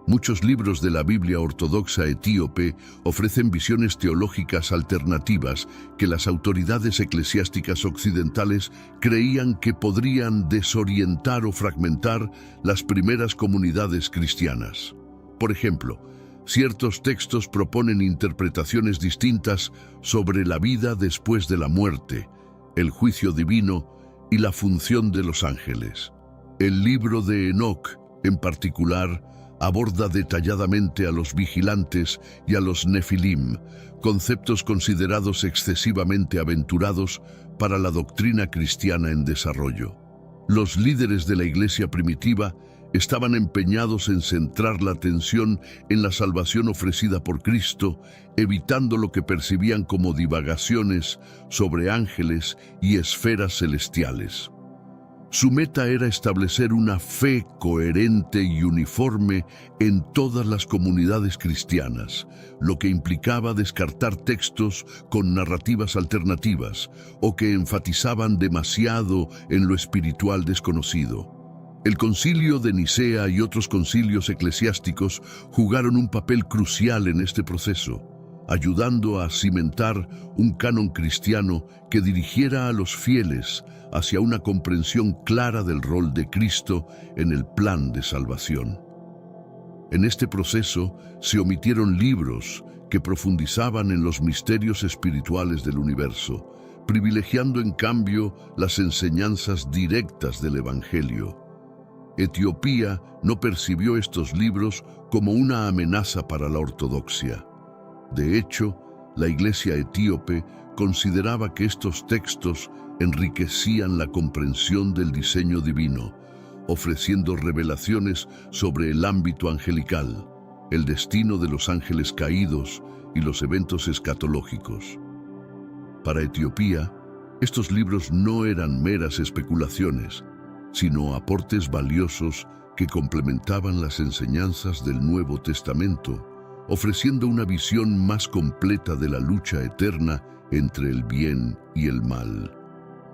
Muchos libros de la Biblia ortodoxa etíope ofrecen visiones teológicas alternativas que las autoridades eclesiásticas occidentales creían que podrían desorientar o fragmentar las primeras comunidades cristianas. Por ejemplo, ciertos textos proponen interpretaciones distintas sobre la vida después de la muerte, el juicio divino y la función de los ángeles. El libro de Enoc, en particular, aborda detalladamente a los vigilantes y a los nefilim, conceptos considerados excesivamente aventurados para la doctrina cristiana en desarrollo. Los líderes de la Iglesia primitiva estaban empeñados en centrar la atención en la salvación ofrecida por Cristo, evitando lo que percibían como divagaciones sobre ángeles y esferas celestiales. Su meta era establecer una fe coherente y uniforme en todas las comunidades cristianas, lo que implicaba descartar textos con narrativas alternativas o que enfatizaban demasiado en lo espiritual desconocido. El Concilio de Nicea y otros concilios eclesiásticos jugaron un papel crucial en este proceso, ayudando a cimentar un canon cristiano que dirigiera a los fieles hacia una comprensión clara del rol de Cristo en el plan de salvación. En este proceso se omitieron libros que profundizaban en los misterios espirituales del universo, privilegiando en cambio las enseñanzas directas del Evangelio. Etiopía no percibió estos libros como una amenaza para la ortodoxia. De hecho, la Iglesia etíope consideraba que estos textos enriquecían la comprensión del diseño divino, ofreciendo revelaciones sobre el ámbito angelical, el destino de los ángeles caídos y los eventos escatológicos. Para Etiopía, estos libros no eran meras especulaciones, sino aportes valiosos que complementaban las enseñanzas del Nuevo Testamento, ofreciendo una visión más completa de la lucha eterna entre el bien y el mal.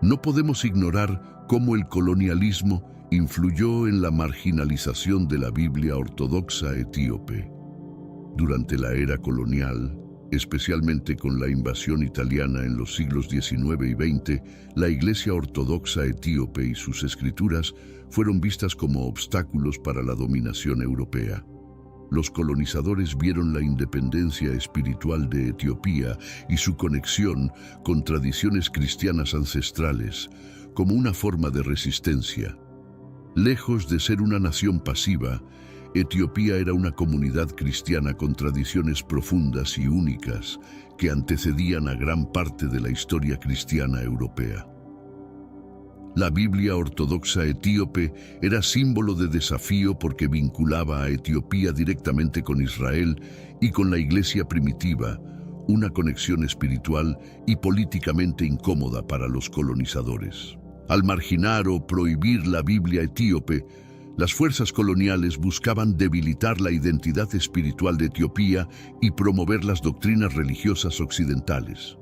No podemos ignorar cómo el colonialismo influyó en la marginalización de la Biblia ortodoxa etíope. Durante la era colonial, especialmente con la invasión italiana en los siglos XIX y XX, la Iglesia ortodoxa etíope y sus escrituras fueron vistas como obstáculos para la dominación europea. Los colonizadores vieron la independencia espiritual de Etiopía y su conexión con tradiciones cristianas ancestrales como una forma de resistencia. Lejos de ser una nación pasiva, Etiopía era una comunidad cristiana con tradiciones profundas y únicas que antecedían a gran parte de la historia cristiana europea. La Biblia ortodoxa etíope era símbolo de desafío porque vinculaba a Etiopía directamente con Israel y con la Iglesia primitiva, una conexión espiritual y políticamente incómoda para los colonizadores. Al marginar o prohibir la Biblia etíope, las fuerzas coloniales buscaban debilitar la identidad espiritual de Etiopía y promover las doctrinas religiosas occidentales.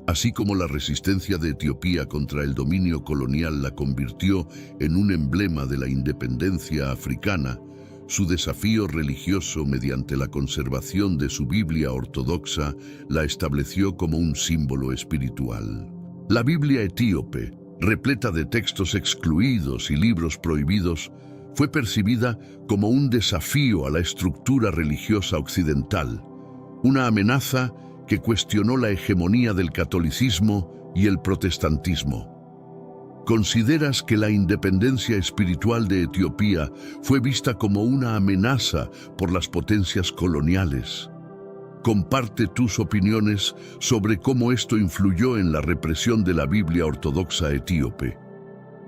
Así como la resistencia de Etiopía contra el dominio colonial la convirtió en un emblema de la independencia africana, su desafío religioso mediante la conservación de su Biblia ortodoxa la estableció como un símbolo espiritual. La Biblia etíope, repleta de textos excluidos y libros prohibidos, fue percibida como un desafío a la estructura religiosa occidental, una amenaza que cuestionó la hegemonía del catolicismo y el protestantismo. ¿Consideras que la independencia espiritual de Etiopía fue vista como una amenaza por las potencias coloniales? Comparte tus opiniones sobre cómo esto influyó en la represión de la Biblia ortodoxa etíope.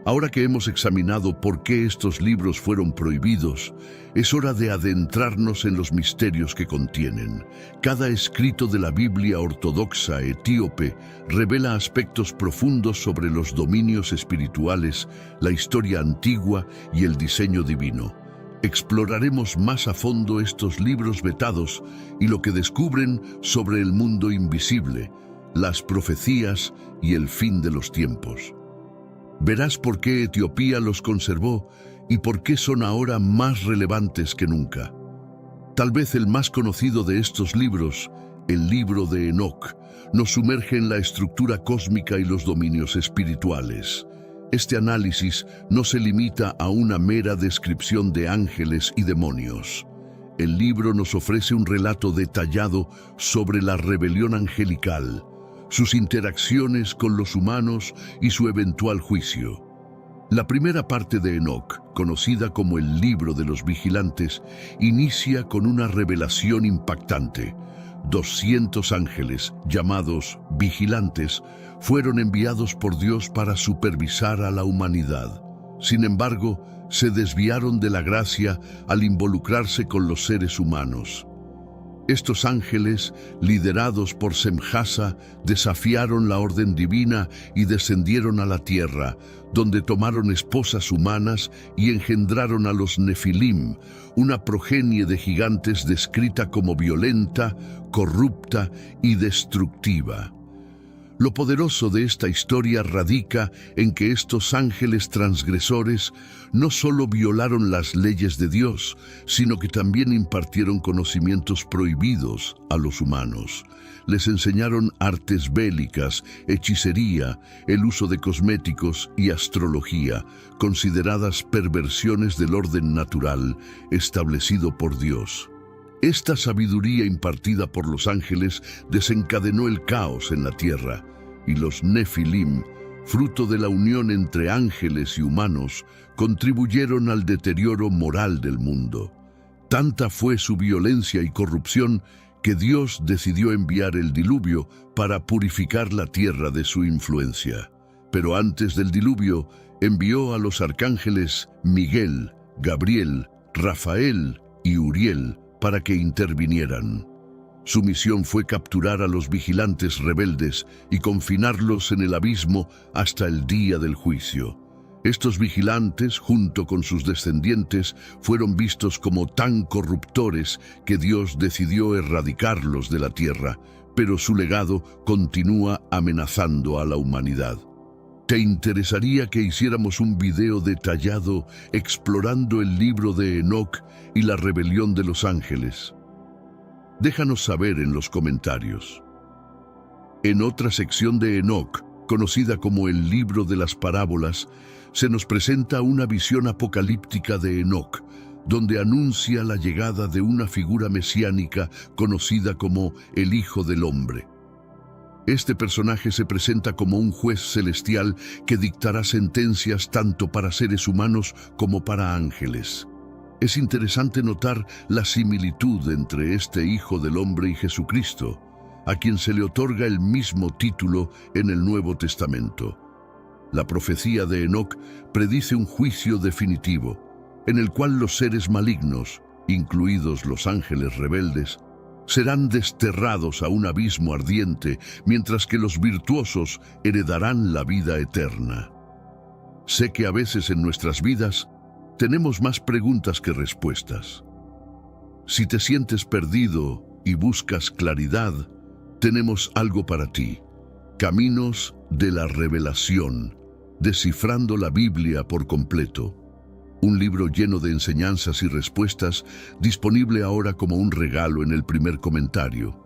Ahora que hemos examinado por qué estos libros fueron prohibidos, es hora de adentrarnos en los misterios que contienen. Cada escrito de la Biblia ortodoxa etíope revela aspectos profundos sobre los dominios espirituales, la historia antigua y el diseño divino. Exploraremos más a fondo estos libros vetados y lo que descubren sobre el mundo invisible, las profecías y el fin de los tiempos. Verás por qué Etiopía los conservó y por qué son ahora más relevantes que nunca. Tal vez el más conocido de estos libros, el libro de Enoc, nos sumerge en la estructura cósmica y los dominios espirituales. Este análisis no se limita a una mera descripción de ángeles y demonios. El libro nos ofrece un relato detallado sobre la rebelión angelical, sus interacciones con los humanos y su eventual juicio. La primera parte de Enoc, conocida como el Libro de los Vigilantes, inicia con una revelación impactante. 200 ángeles, llamados vigilantes, fueron enviados por Dios para supervisar a la humanidad. Sin embargo, se desviaron de la gracia al involucrarse con los seres humanos. Estos ángeles, liderados por Semjasa, desafiaron la orden divina y descendieron a la tierra, donde tomaron esposas humanas y engendraron a los Nefilim, una progenie de gigantes descrita como violenta, corrupta y destructiva. Lo poderoso de esta historia radica en que estos ángeles transgresores no solo violaron las leyes de Dios, sino que también impartieron conocimientos prohibidos a los humanos. Les enseñaron artes bélicas, hechicería, el uso de cosméticos y astrología, consideradas perversiones del orden natural establecido por Dios. Esta sabiduría impartida por los ángeles desencadenó el caos en la tierra, y los Nefilim, fruto de la unión entre ángeles y humanos, contribuyeron al deterioro moral del mundo. Tanta fue su violencia y corrupción que Dios decidió enviar el diluvio para purificar la tierra de su influencia. Pero antes del diluvio, envió a los arcángeles Miguel, Gabriel, Rafael y Uriel para que intervinieran. Su misión fue capturar a los vigilantes rebeldes y confinarlos en el abismo hasta el día del juicio. Estos vigilantes, junto con sus descendientes, fueron vistos como tan corruptores que Dios decidió erradicarlos de la tierra, pero su legado continúa amenazando a la humanidad. ¿Te interesaría que hiciéramos un video detallado explorando el libro de Enoc y la rebelión de los ángeles? Déjanos saber en los comentarios. En otra sección de Enoc, conocida como el libro de las parábolas, se nos presenta una visión apocalíptica de Enoc, donde anuncia la llegada de una figura mesiánica conocida como el Hijo del Hombre. Este personaje se presenta como un juez celestial que dictará sentencias tanto para seres humanos como para ángeles. Es interesante notar la similitud entre este Hijo del Hombre y Jesucristo, a quien se le otorga el mismo título en el Nuevo Testamento. La profecía de Enoc predice un juicio definitivo, en el cual los seres malignos, incluidos los ángeles rebeldes, serán desterrados a un abismo ardiente, mientras que los virtuosos heredarán la vida eterna. Sé que a veces en nuestras vidas tenemos más preguntas que respuestas. Si te sientes perdido y buscas claridad, tenemos algo para ti. Caminos de la Revelación, descifrando la Biblia por completo. Un libro lleno de enseñanzas y respuestas, disponible ahora como un regalo en el primer comentario.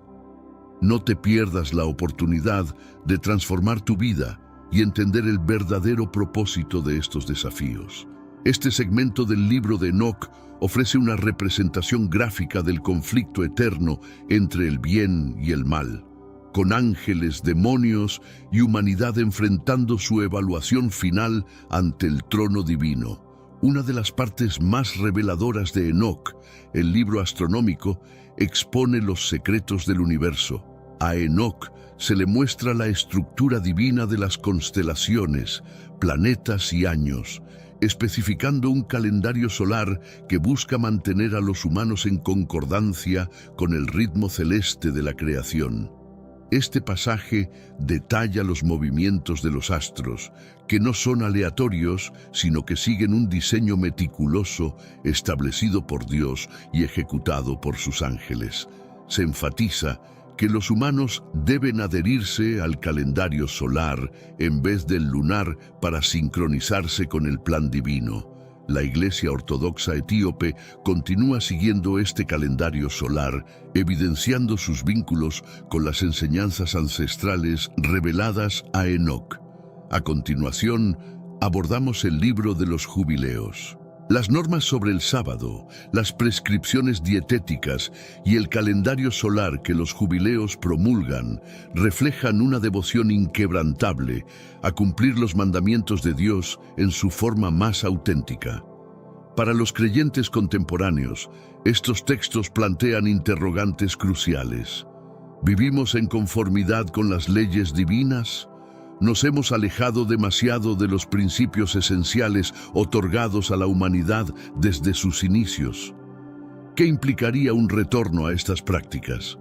No te pierdas la oportunidad de transformar tu vida y entender el verdadero propósito de estos desafíos. Este segmento del libro de Enoc ofrece una representación gráfica del conflicto eterno entre el bien y el mal, con ángeles, demonios y humanidad enfrentando su evaluación final ante el trono divino. Una de las partes más reveladoras de Enoc, el libro astronómico, expone los secretos del universo. A Enoc se le muestra la estructura divina de las constelaciones, planetas y años, especificando un calendario solar que busca mantener a los humanos en concordancia con el ritmo celeste de la creación. Este pasaje detalla los movimientos de los astros, que no son aleatorios, sino que siguen un diseño meticuloso establecido por Dios y ejecutado por sus ángeles. Se enfatiza que los humanos deben adherirse al calendario solar en vez del lunar para sincronizarse con el plan divino. La Iglesia Ortodoxa Etíope continúa siguiendo este calendario solar, evidenciando sus vínculos con las enseñanzas ancestrales reveladas a Enoc. A continuación, abordamos el libro de los jubileos. Las normas sobre el sábado, las prescripciones dietéticas y el calendario solar que los jubileos promulgan reflejan una devoción inquebrantable a cumplir los mandamientos de Dios en su forma más auténtica. Para los creyentes contemporáneos, estos textos plantean interrogantes cruciales. ¿Vivimos en conformidad con las leyes divinas? ¿Nos hemos alejado demasiado de los principios esenciales otorgados a la humanidad desde sus inicios? ¿Qué implicaría un retorno a estas prácticas?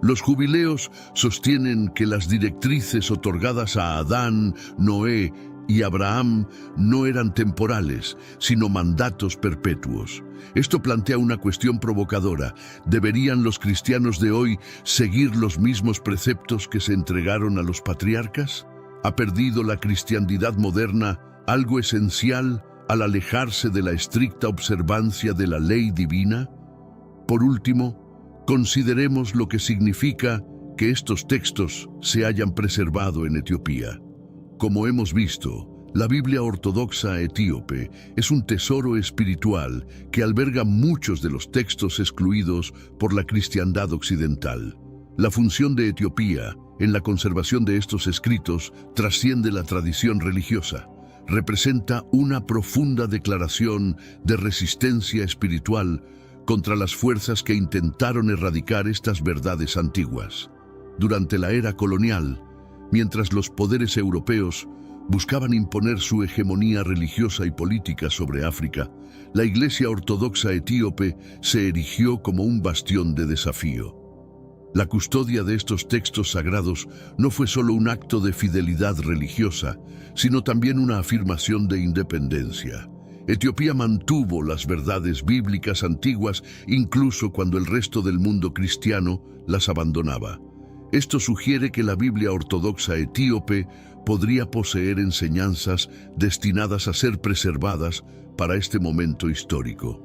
Los jubileos sostienen que las directrices otorgadas a Adán, Noé y Abraham no eran temporales, sino mandatos perpetuos. Esto plantea una cuestión provocadora. ¿Deberían los cristianos de hoy seguir los mismos preceptos que se entregaron a los patriarcas? ¿Ha perdido la cristiandad moderna algo esencial al alejarse de la estricta observancia de la ley divina? Por último, consideremos lo que significa que estos textos se hayan preservado en Etiopía. Como hemos visto, la Biblia ortodoxa etíope es un tesoro espiritual que alberga muchos de los textos excluidos por la cristiandad occidental. La función de Etiopía en la conservación de estos escritos trasciende la tradición religiosa. Representa una profunda declaración de resistencia espiritual contra las fuerzas que intentaron erradicar estas verdades antiguas. Durante la era colonial, mientras los poderes europeos buscaban imponer su hegemonía religiosa y política sobre África, la Iglesia Ortodoxa etíope se erigió como un bastión de desafío. La custodia de estos textos sagrados no fue solo un acto de fidelidad religiosa, sino también una afirmación de independencia. Etiopía mantuvo las verdades bíblicas antiguas incluso cuando el resto del mundo cristiano las abandonaba. Esto sugiere que la Biblia ortodoxa etíope podría poseer enseñanzas destinadas a ser preservadas para este momento histórico.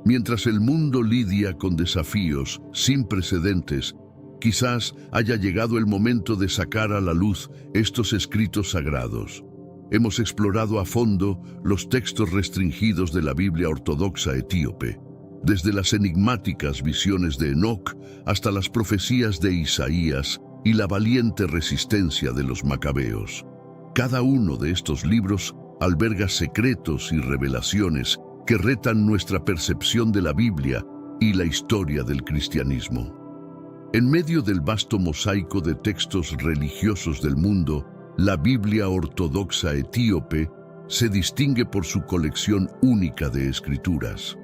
Mientras el mundo lidia con desafíos sin precedentes, quizás haya llegado el momento de sacar a la luz estos escritos sagrados. Hemos explorado a fondo los textos restringidos de la Biblia ortodoxa etíope, desde las enigmáticas visiones de Enoc hasta las profecías de Isaías y la valiente resistencia de los macabeos. Cada uno de estos libros alberga secretos y revelaciones que retan nuestra percepción de la Biblia y la historia del cristianismo. En medio del vasto mosaico de textos religiosos del mundo, la Biblia ortodoxa etíope se distingue por su colección única de escrituras,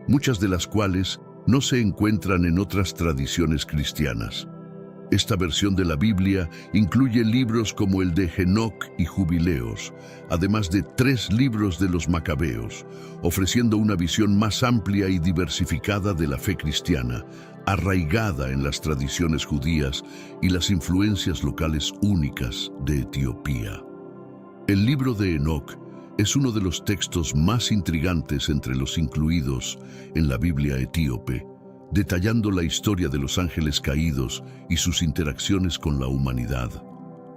muchas de las cuales no se encuentran en otras tradiciones cristianas. Esta versión de la Biblia incluye libros como el de Enoc y Jubileos, además de 3 libros de los Macabeos, ofreciendo una visión más amplia y diversificada de la fe cristiana, arraigada en las tradiciones judías y las influencias locales únicas de Etiopía. El libro de Enoc es uno de los textos más intrigantes entre los incluidos en la Biblia etíope, detallando la historia de los ángeles caídos y sus interacciones con la humanidad,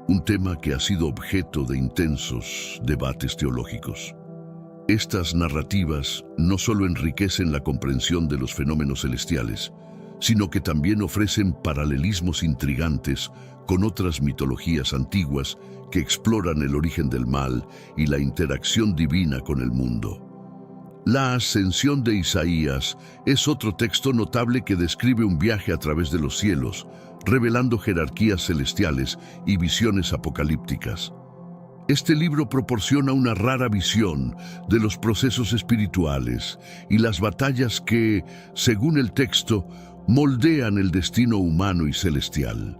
un tema que ha sido objeto de intensos debates teológicos. Estas narrativas no solo enriquecen la comprensión de los fenómenos celestiales, sino que también ofrecen paralelismos intrigantes con otras mitologías antiguas que exploran el origen del mal y la interacción divina con el mundo. La ascensión de Isaías es otro texto notable que describe un viaje a través de los cielos, revelando jerarquías celestiales y visiones apocalípticas. Este libro proporciona una rara visión de los procesos espirituales y las batallas que, según el texto, moldean el destino humano y celestial.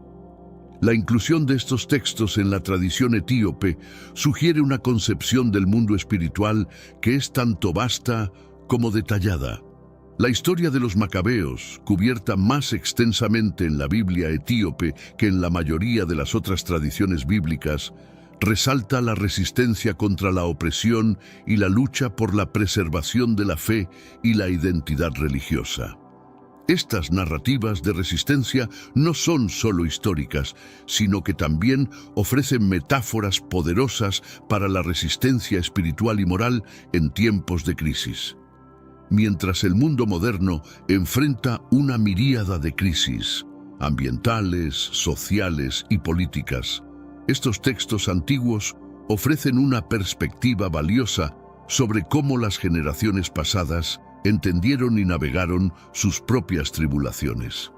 La inclusión de estos textos en la tradición etíope sugiere una concepción del mundo espiritual que es tanto vasta como detallada. La historia de los macabeos, cubierta más extensamente en la Biblia etíope que en la mayoría de las otras tradiciones bíblicas, resalta la resistencia contra la opresión y la lucha por la preservación de la fe y la identidad religiosa. Estas narrativas de resistencia no son solo históricas, sino que también ofrecen metáforas poderosas para la resistencia espiritual y moral en tiempos de crisis. Mientras el mundo moderno enfrenta una miríada de crisis, ambientales, sociales y políticas, estos textos antiguos ofrecen una perspectiva valiosa sobre cómo las generaciones pasadas entendieron y navegaron sus propias tribulaciones.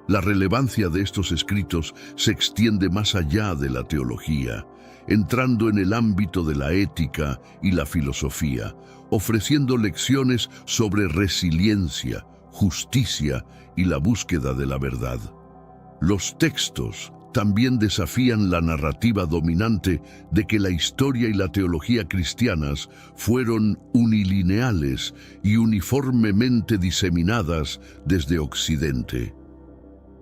La relevancia de estos escritos se extiende más allá de la teología, entrando en el ámbito de la ética y la filosofía, ofreciendo lecciones sobre resiliencia, justicia y la búsqueda de la verdad. Los textos también desafían la narrativa dominante de que la historia y la teología cristianas fueron unilineales y uniformemente diseminadas desde Occidente.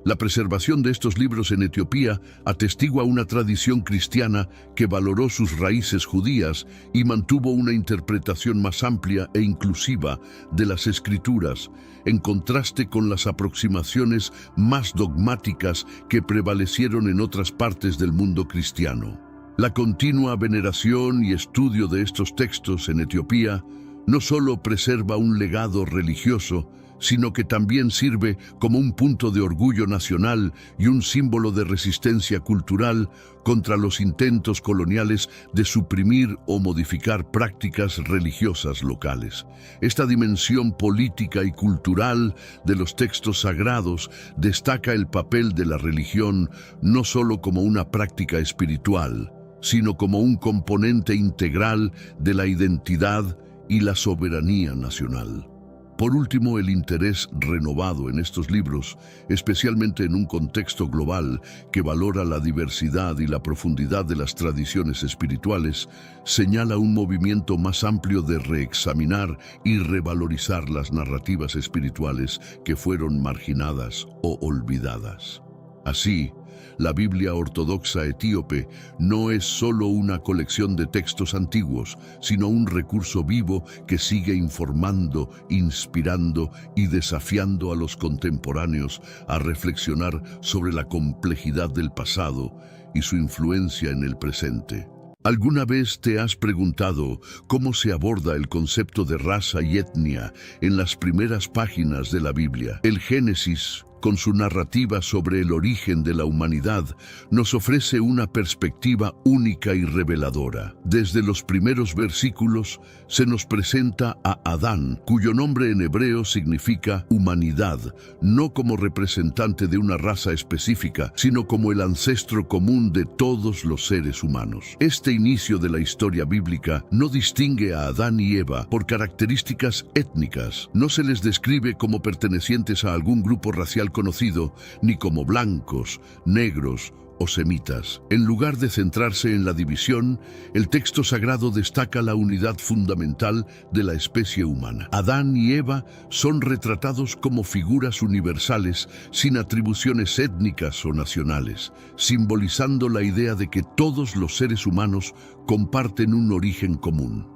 La preservación de estos libros en Etiopía atestigua una tradición cristiana que valoró sus raíces judías y mantuvo una interpretación más amplia e inclusiva de las Escrituras, en contraste con las aproximaciones más dogmáticas que prevalecieron en otras partes del mundo cristiano. La continua veneración y estudio de estos textos en Etiopía no solo preserva un legado religioso, sino que también sirve como un punto de orgullo nacional y un símbolo de resistencia cultural contra los intentos coloniales de suprimir o modificar prácticas religiosas locales. Esta dimensión política y cultural de los textos sagrados destaca el papel de la religión no solo como una práctica espiritual, sino como un componente integral de la identidad y la soberanía nacional. Por último, el interés renovado en estos libros, especialmente en un contexto global que valora la diversidad y la profundidad de las tradiciones espirituales, señala un movimiento más amplio de reexaminar y revalorizar las narrativas espirituales que fueron marginadas o olvidadas. Así, la Biblia ortodoxa etíope no es solo una colección de textos antiguos, sino un recurso vivo que sigue informando, inspirando y desafiando a los contemporáneos a reflexionar sobre la complejidad del pasado y su influencia en el presente. ¿Alguna vez te has preguntado cómo se aborda el concepto de raza y etnia en las primeras páginas de la Biblia? El Génesis, con su narrativa sobre el origen de la humanidad, nos ofrece una perspectiva única y reveladora. Desde los primeros versículos se nos presenta a Adán, cuyo nombre en hebreo significa humanidad, no como representante de una raza específica, sino como el ancestro común de todos los seres humanos. Este inicio de la historia bíblica no distingue a Adán y Eva por características étnicas. No se les describe como pertenecientes a algún grupo racial conocido, ni como blancos, negros o semitas. En lugar de centrarse en la división, el texto sagrado destaca la unidad fundamental de la especie humana. Adán y Eva son retratados como figuras universales sin atribuciones étnicas o nacionales, simbolizando la idea de que todos los seres humanos comparten un origen común.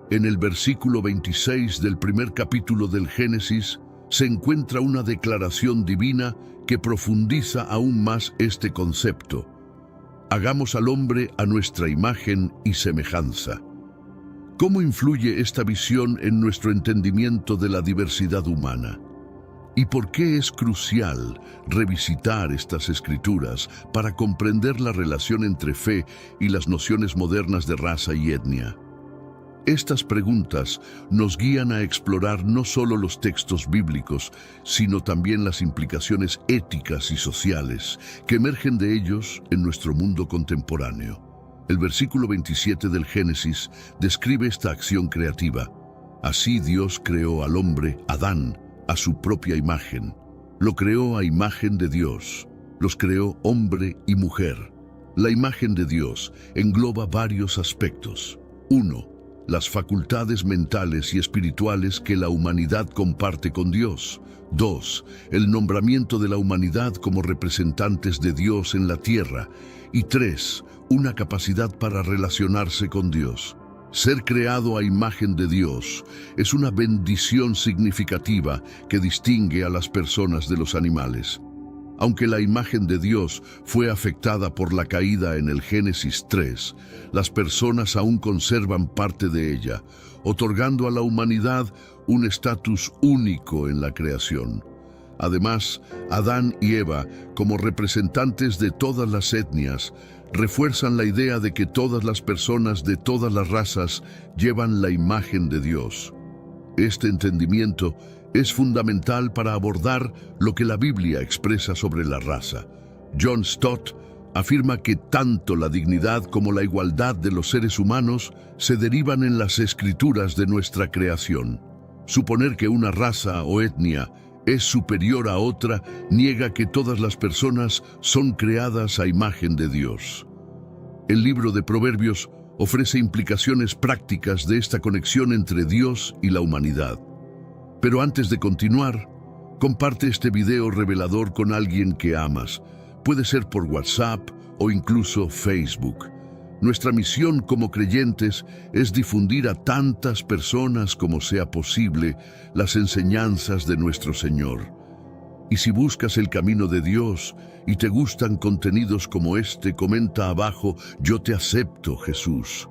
En el versículo 26 del primer capítulo del Génesis, se encuentra una declaración divina que profundiza aún más este concepto. Hagamos al hombre a nuestra imagen y semejanza. ¿Cómo influye esta visión en nuestro entendimiento de la diversidad humana? ¿Y por qué es crucial revisitar estas escrituras para comprender la relación entre fe y las nociones modernas de raza y etnia? Estas preguntas nos guían a explorar no solo los textos bíblicos, sino también las implicaciones éticas y sociales que emergen de ellos en nuestro mundo contemporáneo. El versículo 27 del Génesis describe esta acción creativa. Así Dios creó al hombre, Adán, a su propia imagen. Lo creó a imagen de Dios. Los creó hombre y mujer. La imagen de Dios engloba varios aspectos. 1. Las facultades mentales y espirituales que la humanidad comparte con Dios. 2. El nombramiento de la humanidad como representantes de Dios en la tierra. Y 3. Una capacidad para relacionarse con Dios. Ser creado a imagen de Dios es una bendición significativa que distingue a las personas de los animales. Aunque la imagen de Dios fue afectada por la caída en el Génesis 3, las personas aún conservan parte de ella, otorgando a la humanidad un estatus único en la creación. Además, Adán y Eva, como representantes de todas las etnias, refuerzan la idea de que todas las personas de todas las razas llevan la imagen de Dios. Este entendimiento es fundamental para abordar lo que la Biblia expresa sobre la raza. John Stott afirma que tanto la dignidad como la igualdad de los seres humanos se derivan en las escrituras de nuestra creación. Suponer que una raza o etnia es superior a otra, niega que todas las personas son creadas a imagen de Dios. El libro de Proverbios ofrece implicaciones prácticas de esta conexión entre Dios y la humanidad. Pero antes de continuar, comparte este video revelador con alguien que amas. Puede ser por WhatsApp o incluso Facebook. Nuestra misión como creyentes es difundir a tantas personas como sea posible las enseñanzas de nuestro Señor. Y si buscas el camino de Dios y te gustan contenidos como este, comenta abajo: yo te acepto, Jesús.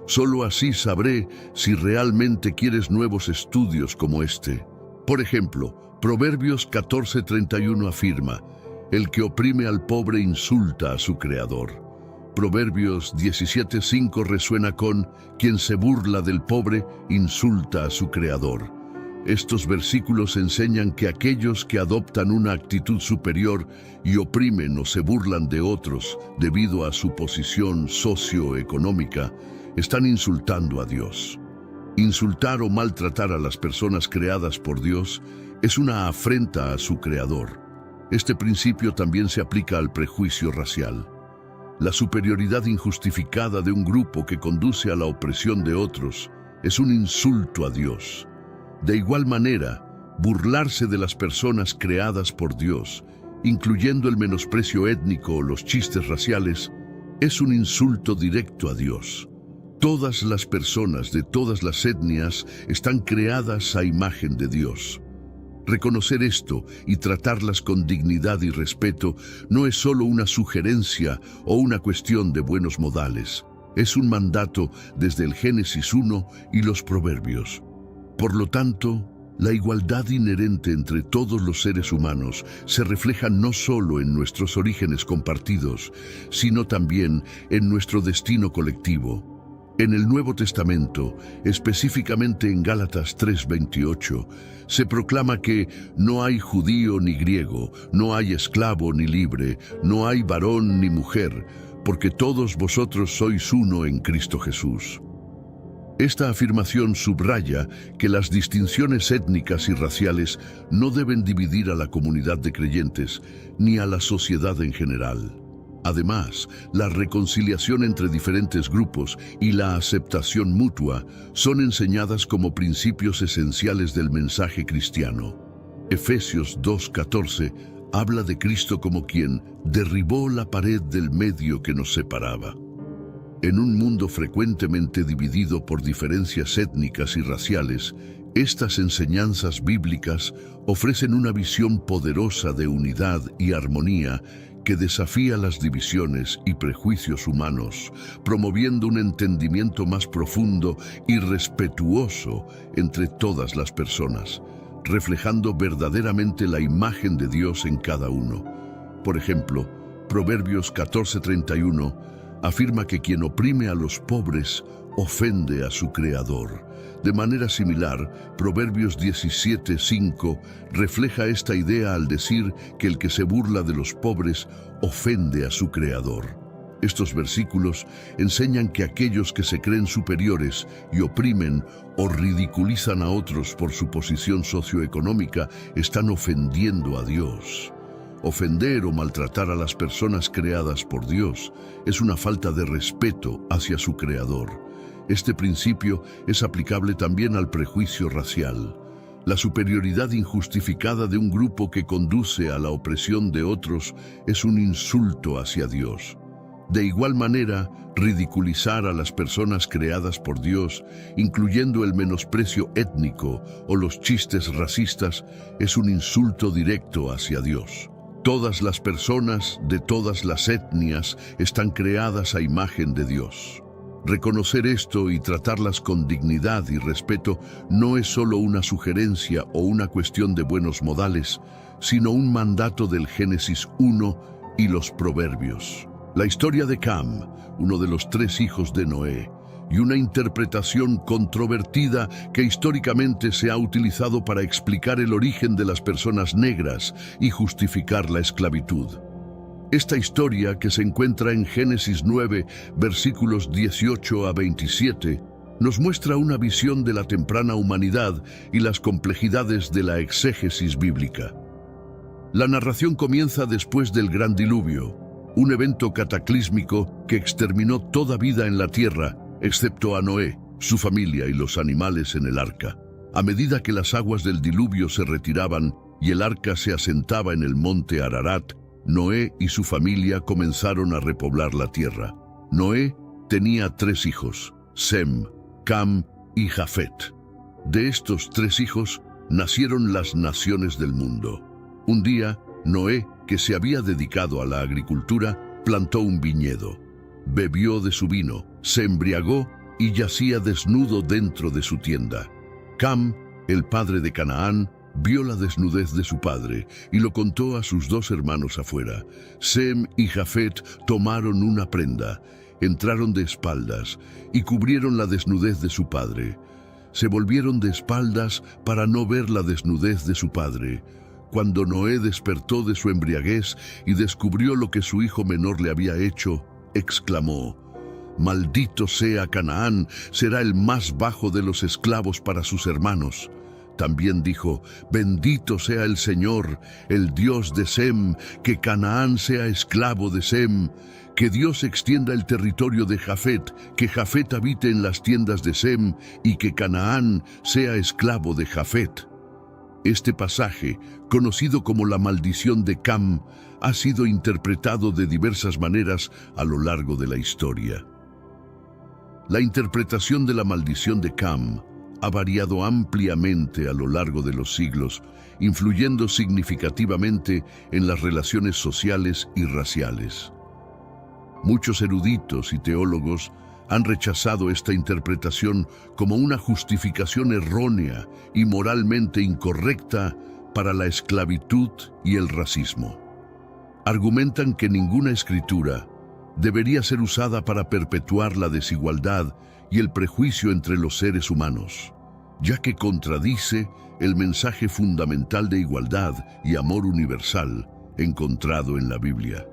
Solo así sabré si realmente quieres nuevos estudios como este. Por ejemplo, Proverbios 14:31 afirma: el que oprime al pobre insulta a su Creador. Proverbios 17:5 resuena con: quien se burla del pobre insulta a su Creador. Estos versículos enseñan que aquellos que adoptan una actitud superior y oprimen o se burlan de otros debido a su posición socioeconómica, están insultando a Dios. Insultar o maltratar a las personas creadas por Dios es una afrenta a su Creador. Este principio también se aplica al prejuicio racial. La superioridad injustificada de un grupo que conduce a la opresión de otros es un insulto a Dios. De igual manera, burlarse de las personas creadas por Dios, incluyendo el menosprecio étnico o los chistes raciales, es un insulto directo a Dios. Todas las personas de todas las etnias están creadas a imagen de Dios. Reconocer esto y tratarlas con dignidad y respeto no es solo una sugerencia o una cuestión de buenos modales. Es un mandato desde el Génesis 1 y los Proverbios. Por lo tanto, la igualdad inherente entre todos los seres humanos se refleja no solo en nuestros orígenes compartidos, sino también en nuestro destino colectivo. En el Nuevo Testamento, específicamente en Gálatas 3:28, se proclama que no hay judío ni griego, no hay esclavo ni libre, no hay varón ni mujer, porque todos vosotros sois uno en Cristo Jesús. Esta afirmación subraya que las distinciones étnicas y raciales no deben dividir a la comunidad de creyentes ni a la sociedad en general. Además, la reconciliación entre diferentes grupos y la aceptación mutua son enseñadas como principios esenciales del mensaje cristiano. Efesios 2:14 habla de Cristo como quien derribó la pared del medio que nos separaba. En un mundo frecuentemente dividido por diferencias étnicas y raciales, estas enseñanzas bíblicas ofrecen una visión poderosa de unidad y armonía que desafía las divisiones y prejuicios humanos, promoviendo un entendimiento más profundo y respetuoso entre todas las personas, reflejando verdaderamente la imagen de Dios en cada uno. Por ejemplo, Proverbios 14:31 afirma que quien oprime a los pobres ofende a su Creador. De manera similar, Proverbios 17:5 refleja esta idea al decir que el que se burla de los pobres ofende a su Creador. Estos versículos enseñan que aquellos que se creen superiores y oprimen o ridiculizan a otros por su posición socioeconómica están ofendiendo a Dios. Ofender o maltratar a las personas creadas por Dios es una falta de respeto hacia su Creador. Este principio es aplicable también al prejuicio racial. La superioridad injustificada de un grupo que conduce a la opresión de otros es un insulto hacia Dios. De igual manera, ridiculizar a las personas creadas por Dios, incluyendo el menosprecio étnico o los chistes racistas, es un insulto directo hacia Dios. Todas las personas de todas las etnias están creadas a imagen de Dios. Reconocer esto y tratarlas con dignidad y respeto no es solo una sugerencia o una cuestión de buenos modales, sino un mandato del Génesis 1 y los Proverbios. La historia de Cam, uno de los 3 hijos de Noé, y una interpretación controvertida que históricamente se ha utilizado para explicar el origen de las personas negras y justificar la esclavitud. Esta historia, que se encuentra en Génesis 9, versículos 18 a 27, nos muestra una visión de la temprana humanidad y las complejidades de la exégesis bíblica. La narración comienza después del Gran Diluvio, un evento cataclísmico que exterminó toda vida en la tierra, excepto a Noé, su familia y los animales en el arca. A medida que las aguas del diluvio se retiraban y el arca se asentaba en el monte Ararat, Noé y su familia comenzaron a repoblar la tierra. Noé tenía 3 hijos, Sem, Cam y Jafet. De estos 3 hijos nacieron las naciones del mundo. Un día, Noé, que se había dedicado a la agricultura, plantó un viñedo. Bebió de su vino, se embriagó y yacía desnudo dentro de su tienda. Cam, el padre de Canaán, vio la desnudez de su padre y lo contó a sus 2 hermanos afuera. Sem y Jafet tomaron una prenda, entraron de espaldas y cubrieron la desnudez de su padre. Se volvieron de espaldas para no ver la desnudez de su padre. Cuando Noé despertó de su embriaguez y descubrió lo que su hijo menor le había hecho, exclamó: «Maldito sea Canaán, será el más bajo de los esclavos para sus hermanos». También dijo: «Bendito sea el Señor, el Dios de Sem, que Canaán sea esclavo de Sem, que Dios extienda el territorio de Jafet, que Jafet habite en las tiendas de Sem, y que Canaán sea esclavo de Jafet». Este pasaje, conocido como la maldición de Cam, ha sido interpretado de diversas maneras a lo largo de la historia. La interpretación de la maldición de Cam ha variado ampliamente a lo largo de los siglos, influyendo significativamente en las relaciones sociales y raciales. Muchos eruditos y teólogos han rechazado esta interpretación como una justificación errónea y moralmente incorrecta para la esclavitud y el racismo. Argumentan que ninguna escritura debería ser usada para perpetuar la desigualdad y el prejuicio entre los seres humanos, ya que contradice el mensaje fundamental de igualdad y amor universal encontrado en la Biblia.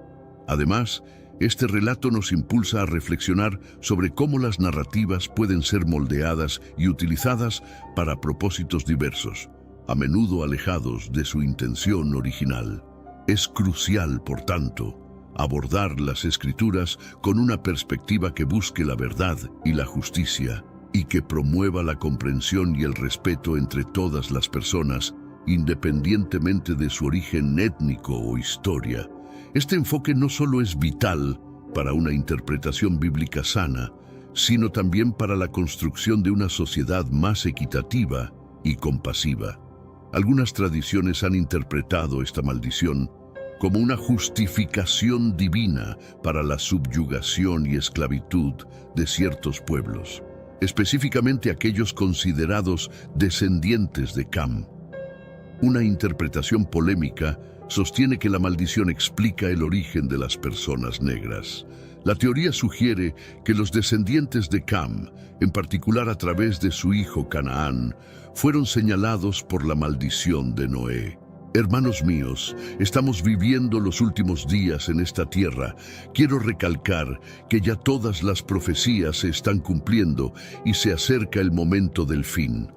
Además, este relato nos impulsa a reflexionar sobre cómo las narrativas pueden ser moldeadas y utilizadas para propósitos diversos, a menudo alejados de su intención original. Es crucial, por tanto, abordar las Escrituras con una perspectiva que busque la verdad y la justicia, y que promueva la comprensión y el respeto entre todas las personas, independientemente de su origen étnico o historia. Este enfoque no solo es vital para una interpretación bíblica sana, sino también para la construcción de una sociedad más equitativa y compasiva. Algunas tradiciones han interpretado esta maldición como una justificación divina para la subyugación y esclavitud de ciertos pueblos, específicamente aquellos considerados descendientes de Cam. Una interpretación polémica sostiene que la maldición explica el origen de las personas negras. La teoría sugiere que los descendientes de Cam, en particular a través de su hijo Canaán, fueron señalados por la maldición de Noé. Hermanos míos, estamos viviendo los últimos días en esta tierra. Quiero recalcar que ya todas las profecías se están cumpliendo y se acerca el momento del fin.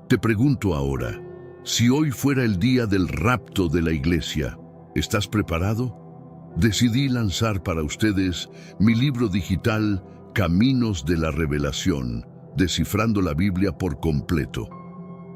Te pregunto ahora, si hoy fuera el día del rapto de la iglesia, ¿estás preparado? Decidí lanzar para ustedes mi libro digital Caminos de la Revelación, descifrando la Biblia por completo.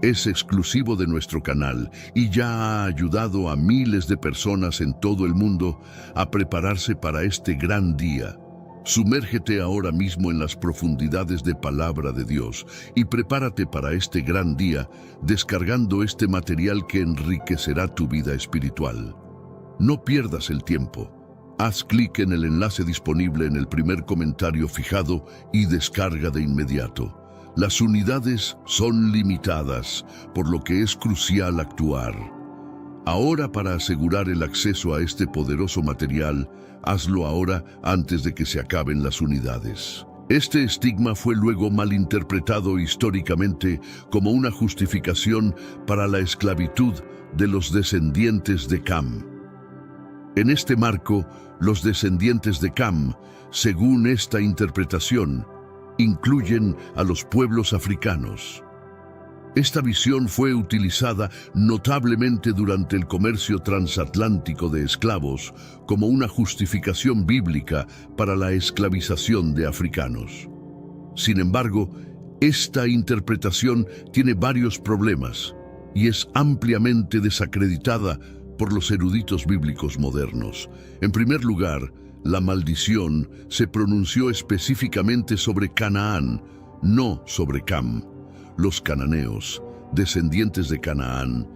Es exclusivo de nuestro canal y ya ha ayudado a miles de personas en todo el mundo a prepararse para este gran día. Sumérgete ahora mismo en las profundidades de Palabra de Dios y prepárate para este gran día descargando este material que enriquecerá tu vida espiritual. No pierdas el tiempo. Haz clic en el enlace disponible en el primer comentario fijado y descarga de inmediato. Las unidades son limitadas, por lo que es crucial actuar. Ahora, para asegurar el acceso a este poderoso material, hazlo ahora antes de que se acaben las unidades. Este estigma fue luego malinterpretado históricamente como una justificación para la esclavitud de los descendientes de Cam. En este marco, los descendientes de Cam, según esta interpretación, incluyen a los pueblos africanos. Esta visión fue utilizada notablemente durante el comercio transatlántico de esclavos como una justificación bíblica para la esclavización de africanos. Sin embargo, esta interpretación tiene varios problemas y es ampliamente desacreditada por los eruditos bíblicos modernos. En primer lugar, la maldición se pronunció específicamente sobre Canaán, no sobre Cam. Los cananeos, descendientes de Canaán,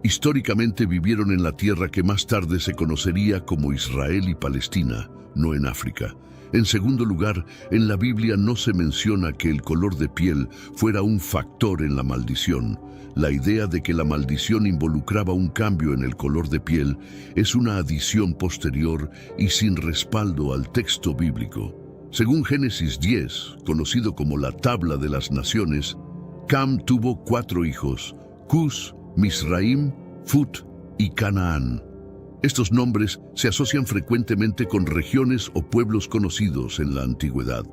históricamente vivieron en la tierra que más tarde se conocería como Israel y Palestina, no en África. En segundo lugar, en la Biblia no se menciona que el color de piel fuera un factor en la maldición. La idea de que la maldición involucraba un cambio en el color de piel es una adición posterior y sin respaldo al texto bíblico. Según Génesis 10, conocido como la Tabla de las Naciones, Cam tuvo 4 hijos: Cus, Misraim, Fut y Canaán. Estos nombres se asocian frecuentemente con regiones o pueblos conocidos en la antigüedad.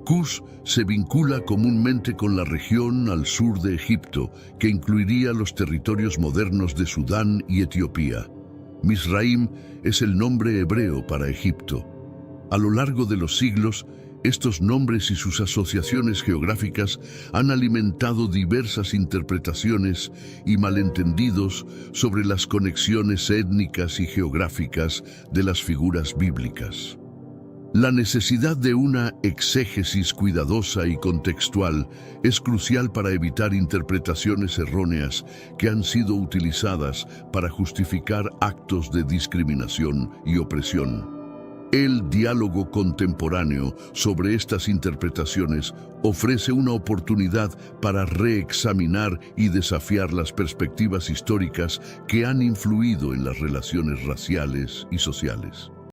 Cus se vincula comúnmente con la región al sur de Egipto, que incluiría los territorios modernos de Sudán y Etiopía. Misraim es el nombre hebreo para Egipto. A lo largo de los siglos, estos nombres y sus asociaciones geográficas han alimentado diversas interpretaciones y malentendidos sobre las conexiones étnicas y geográficas de las figuras bíblicas. La necesidad de una exégesis cuidadosa y contextual es crucial para evitar interpretaciones erróneas que han sido utilizadas para justificar actos de discriminación y opresión. El diálogo contemporáneo sobre estas interpretaciones ofrece una oportunidad para reexaminar y desafiar las perspectivas históricas que han influido en las relaciones raciales y sociales.